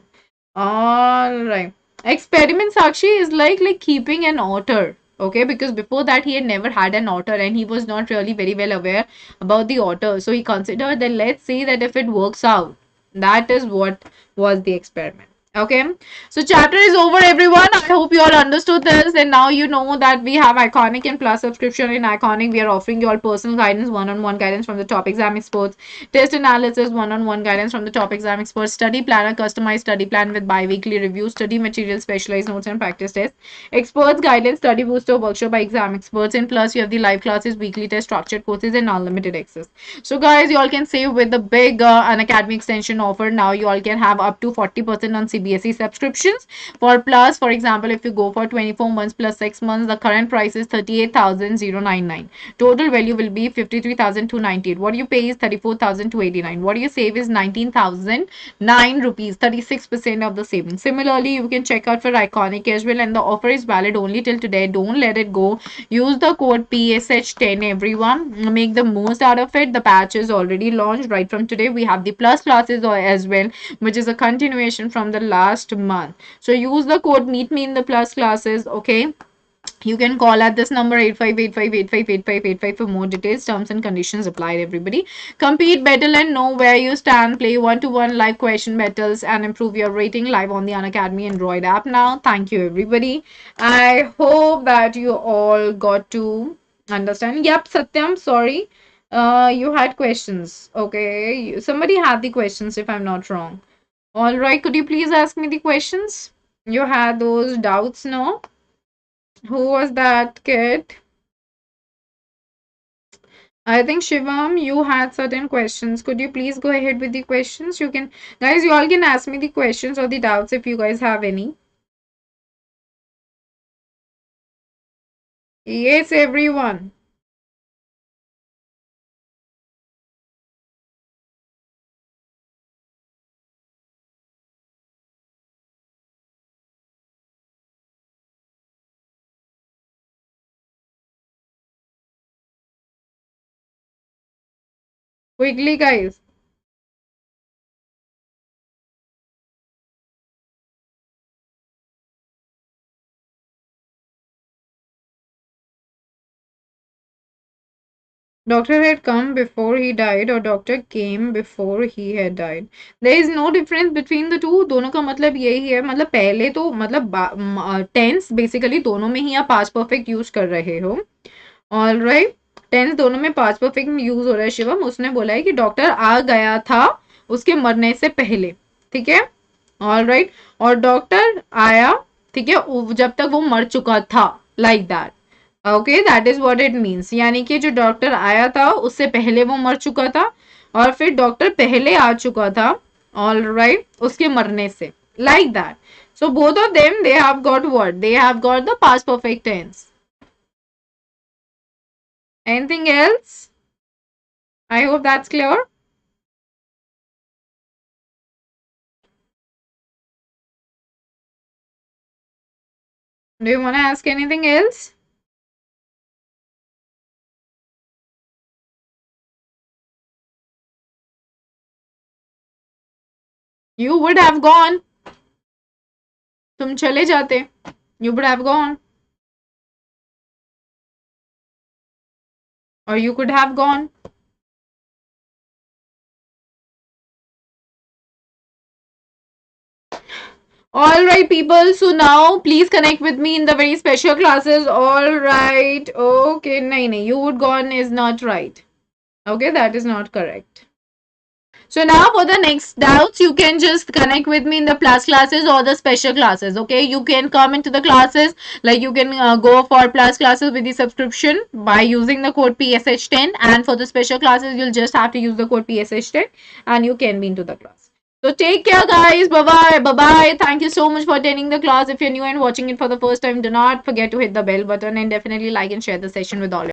Alright. Experiment Sakshi is like keeping an otter. Okay, because before that he had never had an otter and he was not really very well aware about the otter. So he considered that let's see that if it works out. That is what was the experiment. Okay, so chapter is over, everyone. I hope you all understood this, and now you know that we have Iconic and Plus subscription. In Iconic, we are offering you all personal guidance, one-on-one guidance from the top exam experts, test analysis, one-on-one guidance from the top exam experts, study planner, customized study plan with bi-weekly reviews, study material, specialized notes and practice tests, experts guidance, study booster workshop by exam experts, and plus you have the live classes, weekly test, structured courses, and unlimited access. So guys, you all can save with the big Unacademy extension offer. Now you all can have up to 40% on CBSE subscriptions. For plus, for example, if you go for 24 months plus 6 months, the current price is 38,099. Total value will be 53,298. What you pay is 34,289. What you save is 19,009 rupees, 36% of the savings. Similarly, you can check out for Iconic as well, and the offer is valid only till today. Don't let it go. Use the code PSH10, everyone. Make the most out of it. The patch is already launched right from today. We have the plus classes as well, which is a continuation from the last month. So use the code meet me in the plus classes. Okay, you can call at this number 8585858585 for more details. Terms and conditions applied, everybody. Compete, battle, and know where you stand. Play one-to-one live question battles and improve your rating live on the Unacademy Android app now. Thank you, everybody. I hope that you all got to understand. Yep, Satyam, sorry. You had questions. Okay, somebody had the questions if I'm not wrong. All right, could you please ask me the questions? You had those doubts, no? Who was that kid? I think Shivam, you had certain questions. Could you please go ahead with the questions? You can, guys, you all can ask me the questions or the doubts if you guys have any. Yes, everyone. Quickly, guys. Doctor had come before he died or doctor came before he had died. There is no difference between the two. दोनों का मतलब यही है, मतलब पहले तो मतलब tense basically दोनों में ही आप पास्ट परफेक्ट यूज कर रहे हो। ऑल राइट, टेंस दोनों में पास्ट परफेक्ट यूज हो रहा है। शिवम उसने बोला है कि डॉक्टर आ गया था उसके मरने से पहले, ठीक है, ऑल राइट, और डॉक्टर आया, ठीक है, जब तक वो मर चुका था, like that. Okay, that is what it means, यानी कि जो डॉक्टर आया था उससे पहले वो मर चुका था, और फिर डॉक्टर पहले आ चुका था, ऑल राइट, उसके मरने से, like that. So both of them, they have got what? They have got the past perfect tense. Anything else? I hope that's clear. Do you want to ask anything else? You would have gone. तुम चले जाते. You would have gone. Or you could have gone. All right, people. So now please connect with me in the very special classes. All right. Okay. No. You would gone is not right. Okay, that is not correct. So now for the next doubts, you can just connect with me in the plus classes or the special classes. Okay, you can come into the classes, like you can go for plus classes with the subscription by using the code PSH10, and for the special classes, you'll just have to use the code PSH10 and you can be into the class. So take care, guys. Bye bye. Bye bye. Thank you so much for attending the class. If you're new and watching it for the first time, do not forget to hit the bell button and definitely like and share the session with all.